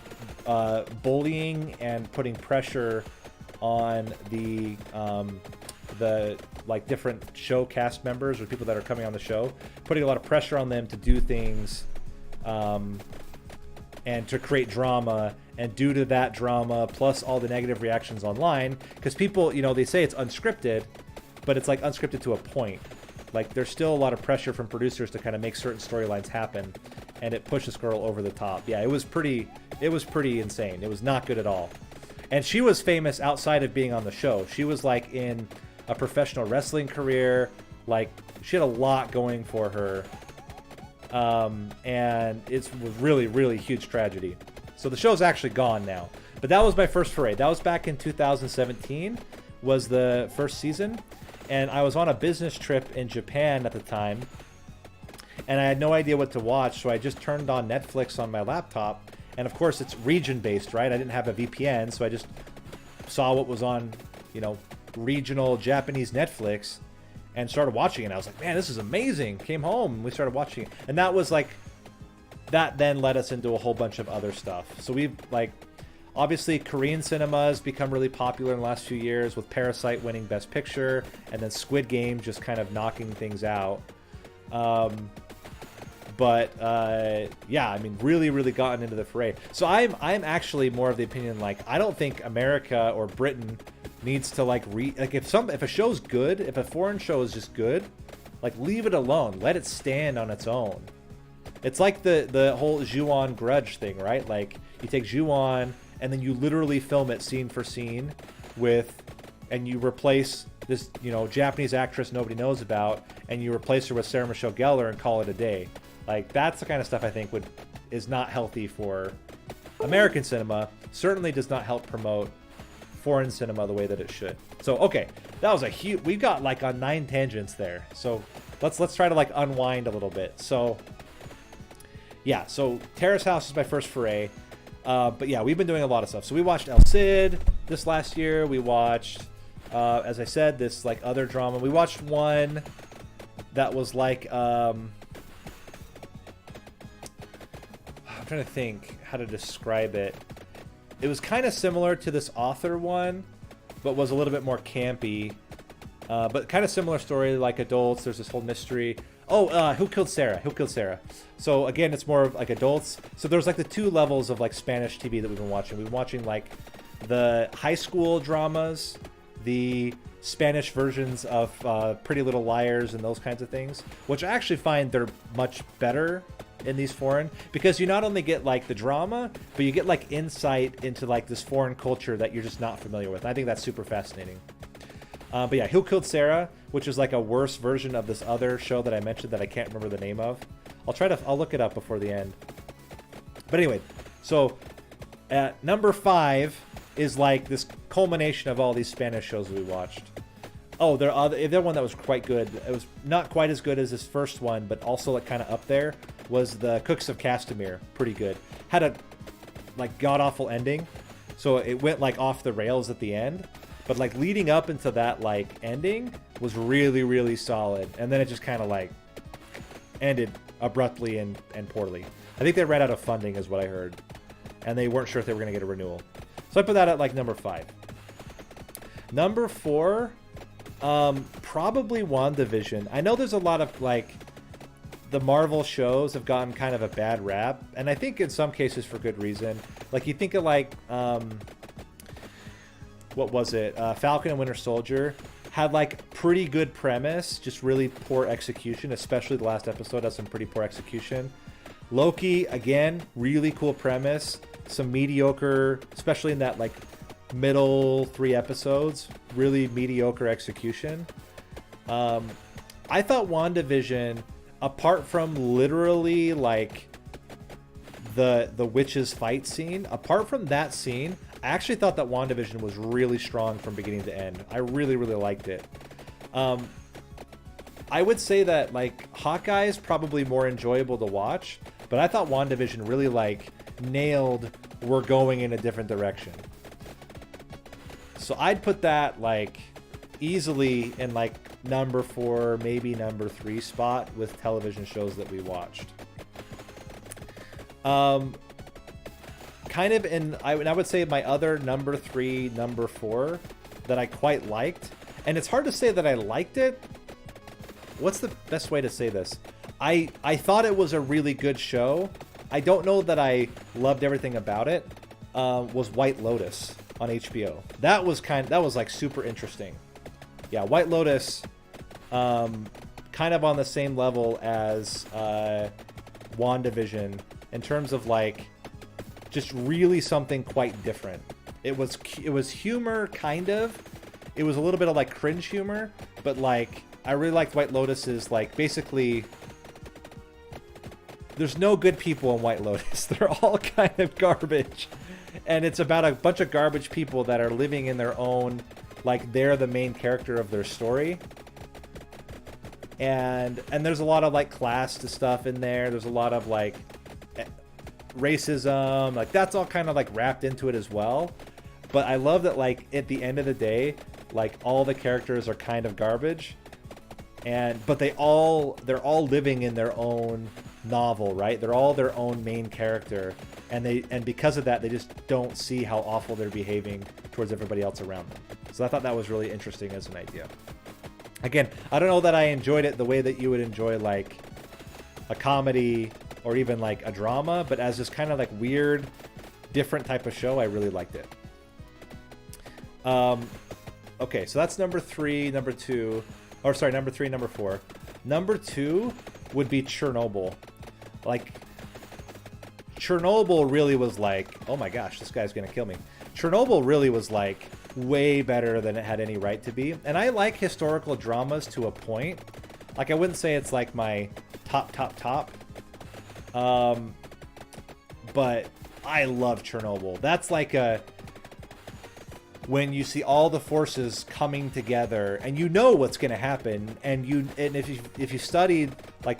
bullying and putting pressure on the like different show cast members or people that are coming on the show, putting a lot of pressure on them to do things and to create drama. And due to that drama, plus all the negative reactions online, because people, you know, they say it's unscripted, but it's like unscripted to a point. Like there's still a lot of pressure from producers to kind of make certain storylines happen, and it pushes girl over the top. Yeah, it was pretty insane. It was not good at all. And she was famous outside of being on the show. She was like in a professional wrestling career. Like she had a lot going for her. And it was really, really huge tragedy. So the show's actually gone now. But that was my first foray. That was back in 2017, was the first season. And I was on a business trip in Japan at the time. And I had no idea what to watch, so I just turned on Netflix on my laptop. And of course, it's region-based, right? I didn't have a VPN, so I just saw what was on, you know, regional Japanese Netflix and started watching it. I was like, man, this is amazing. Came home, we started watching it. And that was like, that then led us into a whole bunch of other stuff. So we've like, obviously Korean cinema has become really popular in the last few years, with Parasite winning Best Picture and then Squid Game just kind of knocking things out. Yeah, I mean, really gotten into the fray. So I'm actually more of the opinion, like, I don't think America or Britain needs to like if a show's good, if a foreign show is just good, like leave it alone, let it stand on its own. It's like the whole Ju-on Grudge thing, right? Like you take Ju-on and then you literally film it scene for scene and you replace this, you know, Japanese actress nobody knows about, and you replace her with Sarah Michelle Gellar and call it a day. Like that's the kind of stuff I think is not healthy for American cinema. Certainly does not help promote foreign cinema the way that it should. So okay, that was a huge. We got like on 9 tangents there. So let's try to like unwind a little bit. So yeah, so Terrace House is my first foray. But yeah, we've been doing a lot of stuff. So we watched El Cid this last year. We watched, as I said, this like other drama. We watched one that was like, I'm trying to think how to describe it. It was kind of similar to this author one, but was a little bit more campy. But kind of similar story, like adults. There's this whole mystery. Oh, Who Killed Sarah? Who Killed Sarah? So again, it's more of like adults. So there's like the 2 levels of like Spanish TV that we've been watching. We've been watching like the high school dramas, the Spanish versions of Pretty Little Liars and those kinds of things, which I actually find they're much better in these foreign, because you not only get like the drama, but you get like insight into like this foreign culture that you're just not familiar with. I think that's super fascinating. But yeah, Who Killed Sarah, which is like a worse version of this other show that I mentioned that I can't remember the name of. I'll look it up before the end. But anyway, so at number 5 is like this culmination of all these Spanish shows we watched. Oh, the other one that was quite good. It was not quite as good as this first one, but also like kind of up there, was the Cooks of Castamere. Pretty good. Had a like god-awful ending, so it went like off the rails at the end. But like leading up into that like ending was really solid, and then it just kind of like ended abruptly and poorly. I think they ran out of funding, is what I heard, and they weren't sure if they were going to get a renewal. So I put that at like number 5. Number 4, probably WandaVision. I know there's a lot of like the Marvel shows have gotten kind of a bad rap, and I think in some cases for good reason. Like you think of like what was it? Falcon and Winter Soldier had like pretty good premise, just really poor execution, especially the last episode has some pretty poor execution. Loki, again, really cool premise, some mediocre, especially in that like middle 3 episodes, really mediocre execution. I thought WandaVision, apart from literally like the witches fight scene, apart from that scene, I actually thought that WandaVision was really strong from beginning to end. I really, really liked it. I would say that like Hawkeye is probably more enjoyable to watch, but I thought WandaVision really like nailed we're going in a different direction. So I'd put that like easily in like number 4, maybe number 3 spot with television shows that we watched. Kind of in, I would say my other number 3, number 4 that I quite liked, and it's hard to say that I liked it. What's the best way to say this? I thought it was a really good show. I don't know that I loved everything about it. Was White Lotus on HBO. That was like super interesting. Yeah, White Lotus, kind of on the same level as WandaVision in terms of like just really something quite different. It was humor, kind of. It was a little bit of like cringe humor, but like I really liked White Lotus's like basically there's no good people in White Lotus. They're all kind of garbage. And it's about a bunch of garbage people that are living in their own, like they're the main character of their story. And there's a lot of like class stuff in there. There's a lot of like racism, like that's all kind of like wrapped into it as well. But I love that like at the end of the day, like all the characters are kind of garbage, but they're all living in their own novel, right? They're all their own main character, and because of that they just don't see how awful they're behaving towards everybody else around them. So I thought that was really interesting as an idea. Again, I don't know that I enjoyed it the way that you would enjoy like a comedy or even like a drama, but as this kind of like weird, different type of show, I really liked it. Okay, so that's number 3, number 2, or sorry, number 3, number 4. Number 2 would be Chernobyl. Like, Chernobyl really was like, oh my gosh, this guy's gonna kill me. Chernobyl really was like way better than it had any right to be. And I like historical dramas to a point. Like, I wouldn't say it's like my top. But I love Chernobyl. That's like when you see all the forces coming together and you know what's going to happen, and if you studied like,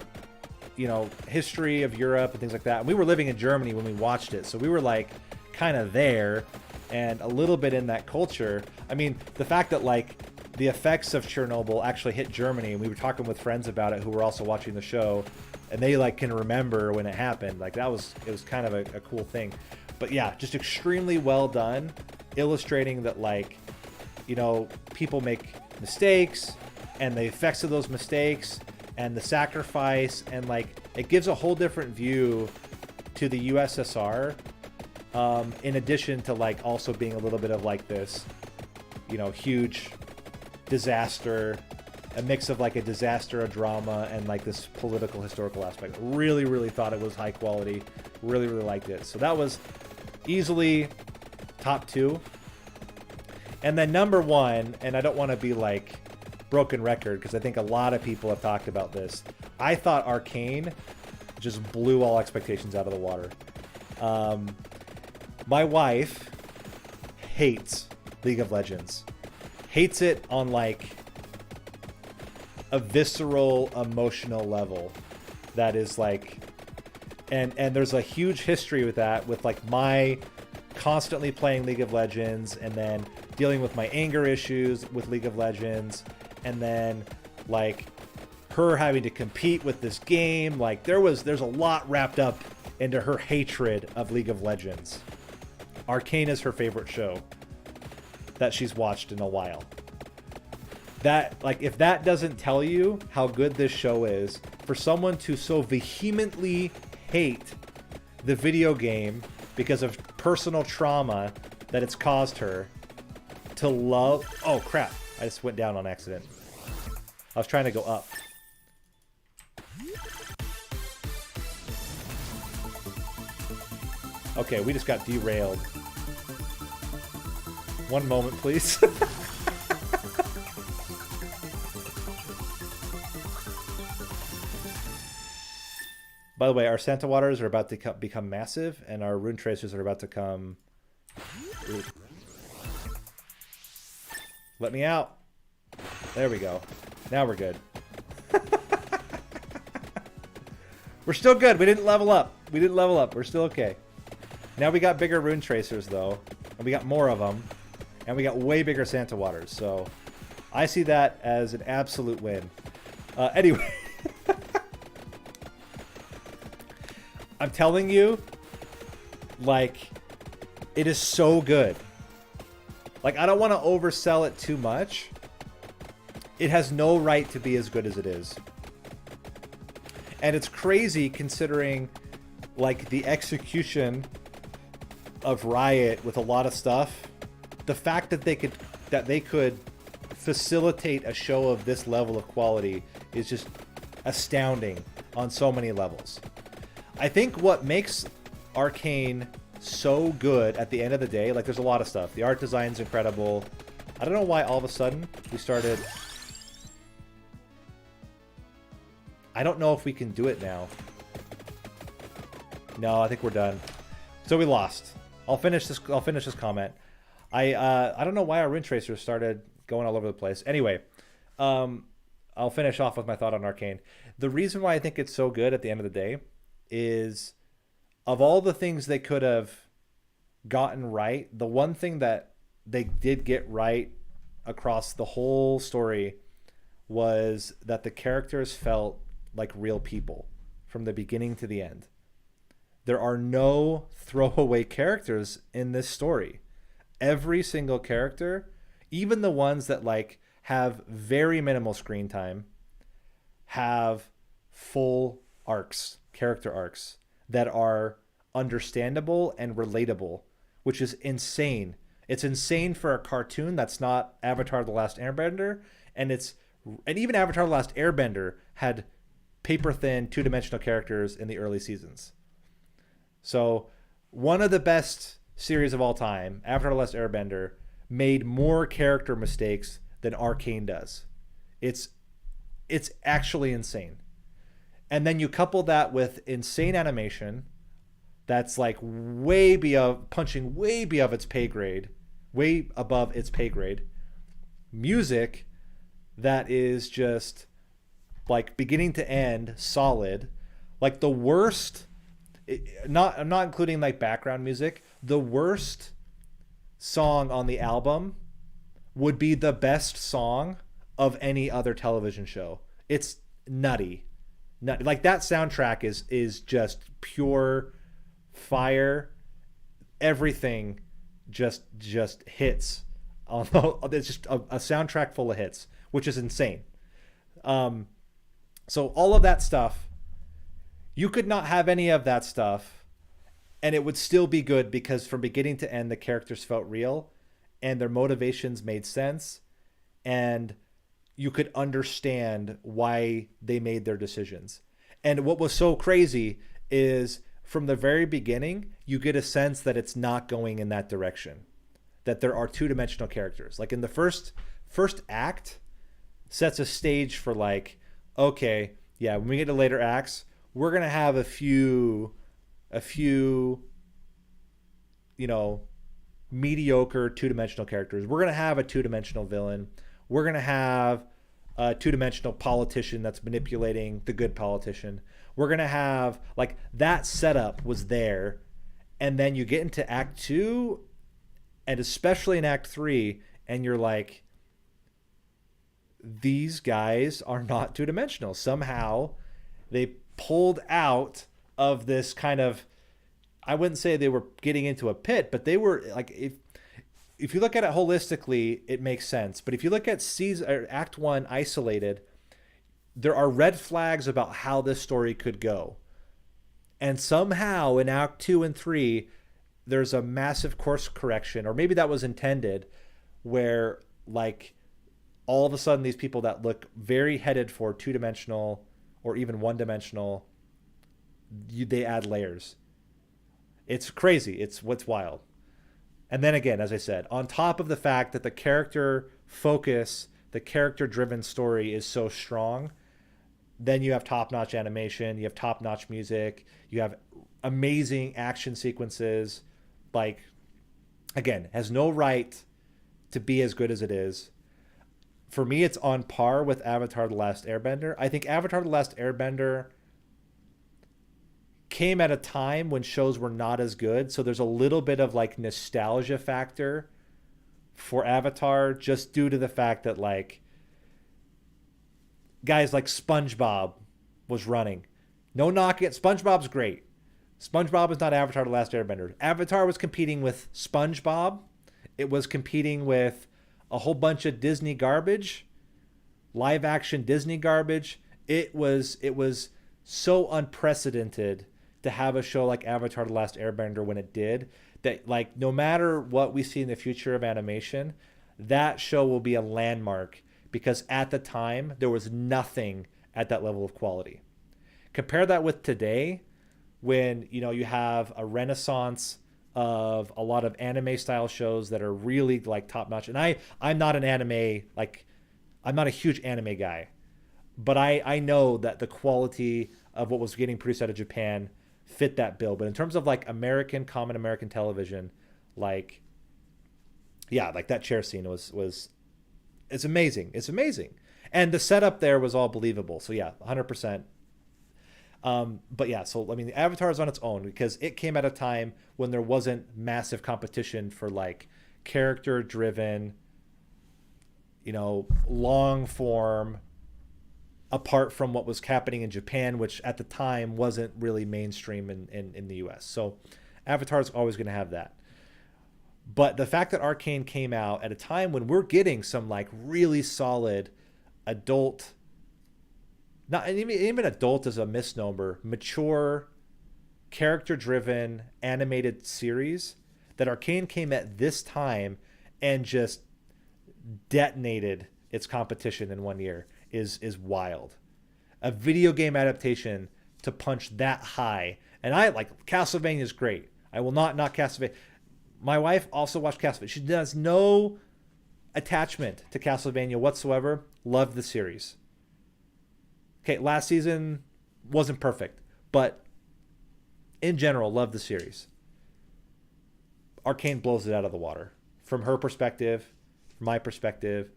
you know, history of Europe and things like that. And we were living in Germany when we watched it, so we were like kind of there and a little bit in that culture. I mean, the fact that like the effects of Chernobyl actually hit Germany, and we were talking with friends about it who were also watching the show, and they like can remember when it happened. Like it was kind of a cool thing. But yeah, just extremely well done, illustrating that like, you know, people make mistakes and the effects of those mistakes and the sacrifice, and like it gives a whole different view to the USSR, in addition to like also being a little bit of like this, you know, huge disaster, a mix of like a disaster, a drama, and like this political historical aspect. Really, really thought it was high quality. Really, really liked it. So that was easily top 2. And then number 1, and I don't want to be like broken record because I think a lot of people have talked about this. I thought Arcane just blew all expectations out of the water. My wife hates League of Legends. Hates it on like a visceral, emotional level. That is like, and there's a huge history with that, with like my constantly playing League of Legends and then dealing with my anger issues with League of Legends, and then like her having to compete with this game. Like there's a lot wrapped up into her hatred of League of Legends. Arcane is her favorite show that she's watched in a while. That, like, if that doesn't tell you how good this show is, for someone to so vehemently hate the video game because of personal trauma that it's caused her, to love... Oh, crap. I just went down on accident. I was trying to go up. Okay, we just got derailed. One moment, please. By the way, our Santa Waters are about to become massive, and our Rune Tracers are about to come... Ooh. Let me out. There we go. Now we're good. We're still good. We didn't level up. We didn't level up. We're still okay. Now we got bigger Rune Tracers, though. And we got more of them. And we got way bigger Santa Waters. So I see that as an absolute win. Anyway. I'm telling you, like, it is so good. Like, I don't want to oversell it too much. It has no right to be as good as it is. And it's crazy considering, like, the execution of Riot with a lot of stuff. The fact that they could facilitate a show of this level of quality is just astounding on so many levels. I think what makes Arcane so good at the end of the day, like, there's a lot of stuff. The art design's incredible. I don't know why all of a sudden we started... I don't know if we can do it now. No, I think we're done. So we lost. I'll finish this comment. I don't know why our Rune Tracers started going all over the place. Anyway, I'll finish off with my thought on Arcane. The reason why I think it's so good at the end of the day is, of all the things they could have gotten right, the one thing that they did get right across the whole story was that the characters felt like real people from the beginning to the end. There are no throwaway characters in this story. Every single character, even the ones that, like, have very minimal screen time, have full arcs, character arcs that are understandable and relatable, which is insane. It's insane for a cartoon that's not Avatar: The Last Airbender, and even Avatar: The Last Airbender had paper-thin, two-dimensional characters in the early seasons. So, one of the best series of all time, Avatar: The Last Airbender, made more character mistakes than Arcane does. It's actually insane. And then you couple that with insane animation that's, like, punching way above its pay grade, music that is just, like, beginning to end solid. Like, the worst, I'm not including, like, background music, the worst song on the album would be the best song of any other television show. It's nutty. Like, that soundtrack is just pure fire. Everything just hits. It's just a soundtrack full of hits, which is insane. So all of that stuff, you could not have any of that stuff, and it would still be good, because from beginning to end, the characters felt real, and their motivations made sense, and you could understand why they made their decisions. And what was so crazy is, from the very beginning, you get a sense that it's not going in that direction, that there are two-dimensional characters. Like, in the first act sets a stage for, like, okay, yeah, when we get to later acts, we're going to have a few, you know, mediocre two-dimensional characters. We're going to have a two-dimensional villain. We're going to have a two-dimensional politician that's manipulating the good politician. We're going to have, like, that setup was there. And then you get into Act 2, and especially in Act 3, and you're like, these guys are not two-dimensional. Somehow they pulled out of this kind of I wouldn't say they were getting into a pit, but they were like, if you look at it holistically, it makes sense. But if you look at season or Act 1 isolated, there are red flags about how this story could go. And somehow in Act 2 and 3, there's a massive course correction, or maybe that was intended, where like all of a sudden these people that look very headed for two-dimensional or even one-dimensional, they add layers. It's crazy. It's what's wild. And then again, as I said, on top of the fact that the character focus, the character-driven story is so strong, then you have top-notch animation, you have top-notch music, you have amazing action sequences. Like, again, has no right to be as good as it is. For me, it's on par with Avatar: The Last Airbender. I think Avatar: The Last Airbender came at a time when shows were not as good, so there's a little bit of like nostalgia factor for Avatar, just due to the fact that like guys like SpongeBob was running. No knocking it. SpongeBob's great. SpongeBob is not Avatar: The Last Airbender. Avatar was competing with SpongeBob. It was competing with a whole bunch of Disney garbage, live action Disney garbage. It was so unprecedented to have a show like Avatar: The Last Airbender when it did, that like no matter what we see in the future of animation, that show will be a landmark, because at the time there was nothing at that level of quality. Compare that with today, when you have a renaissance of a lot of anime style shows that are really like top notch. And I'm not an anime, like I'm not a huge anime guy, but I know that the quality of what was getting produced out of Japan fit that bill. But in terms of like common American television, like, yeah, like that chair scene was it's amazing. It's amazing. And the setup there was all believable. So yeah, 100%. But yeah, so I mean, the Avatar is on its own because it came at a time when there wasn't massive competition for like character driven, long form, apart from what was happening in Japan, which at the time wasn't really mainstream in the US. So Avatar is always going to have that. But the fact that Arcane came out at a time when we're getting some like really solid adult, not even adult is a misnomer, mature, character-driven animated series, that Arcane came at this time and just detonated its competition in 1 year is wild. A video game adaptation to punch that high. And I like Castlevania is great. I will not knock Castlevania. My wife also watched Castlevania. She has no attachment to Castlevania whatsoever. Loved the series. Okay, last season wasn't perfect, but in general, loved the series. Arcane blows it out of the water from her perspective, from my perspective.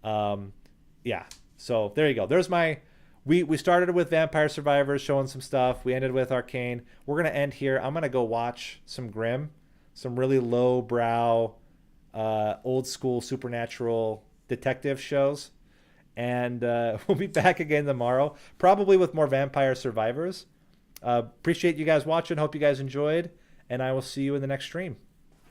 Yeah, so there you go. There's my. We started with Vampire Survivors, showing some stuff. We ended with Arcane. We're gonna end here. I'm gonna go watch some Grimm, some really low-brow, old school supernatural detective shows. And we'll be back again tomorrow, probably with more Vampire Survivors. Appreciate you guys watching. Hope you guys enjoyed. And I will see you in the next stream.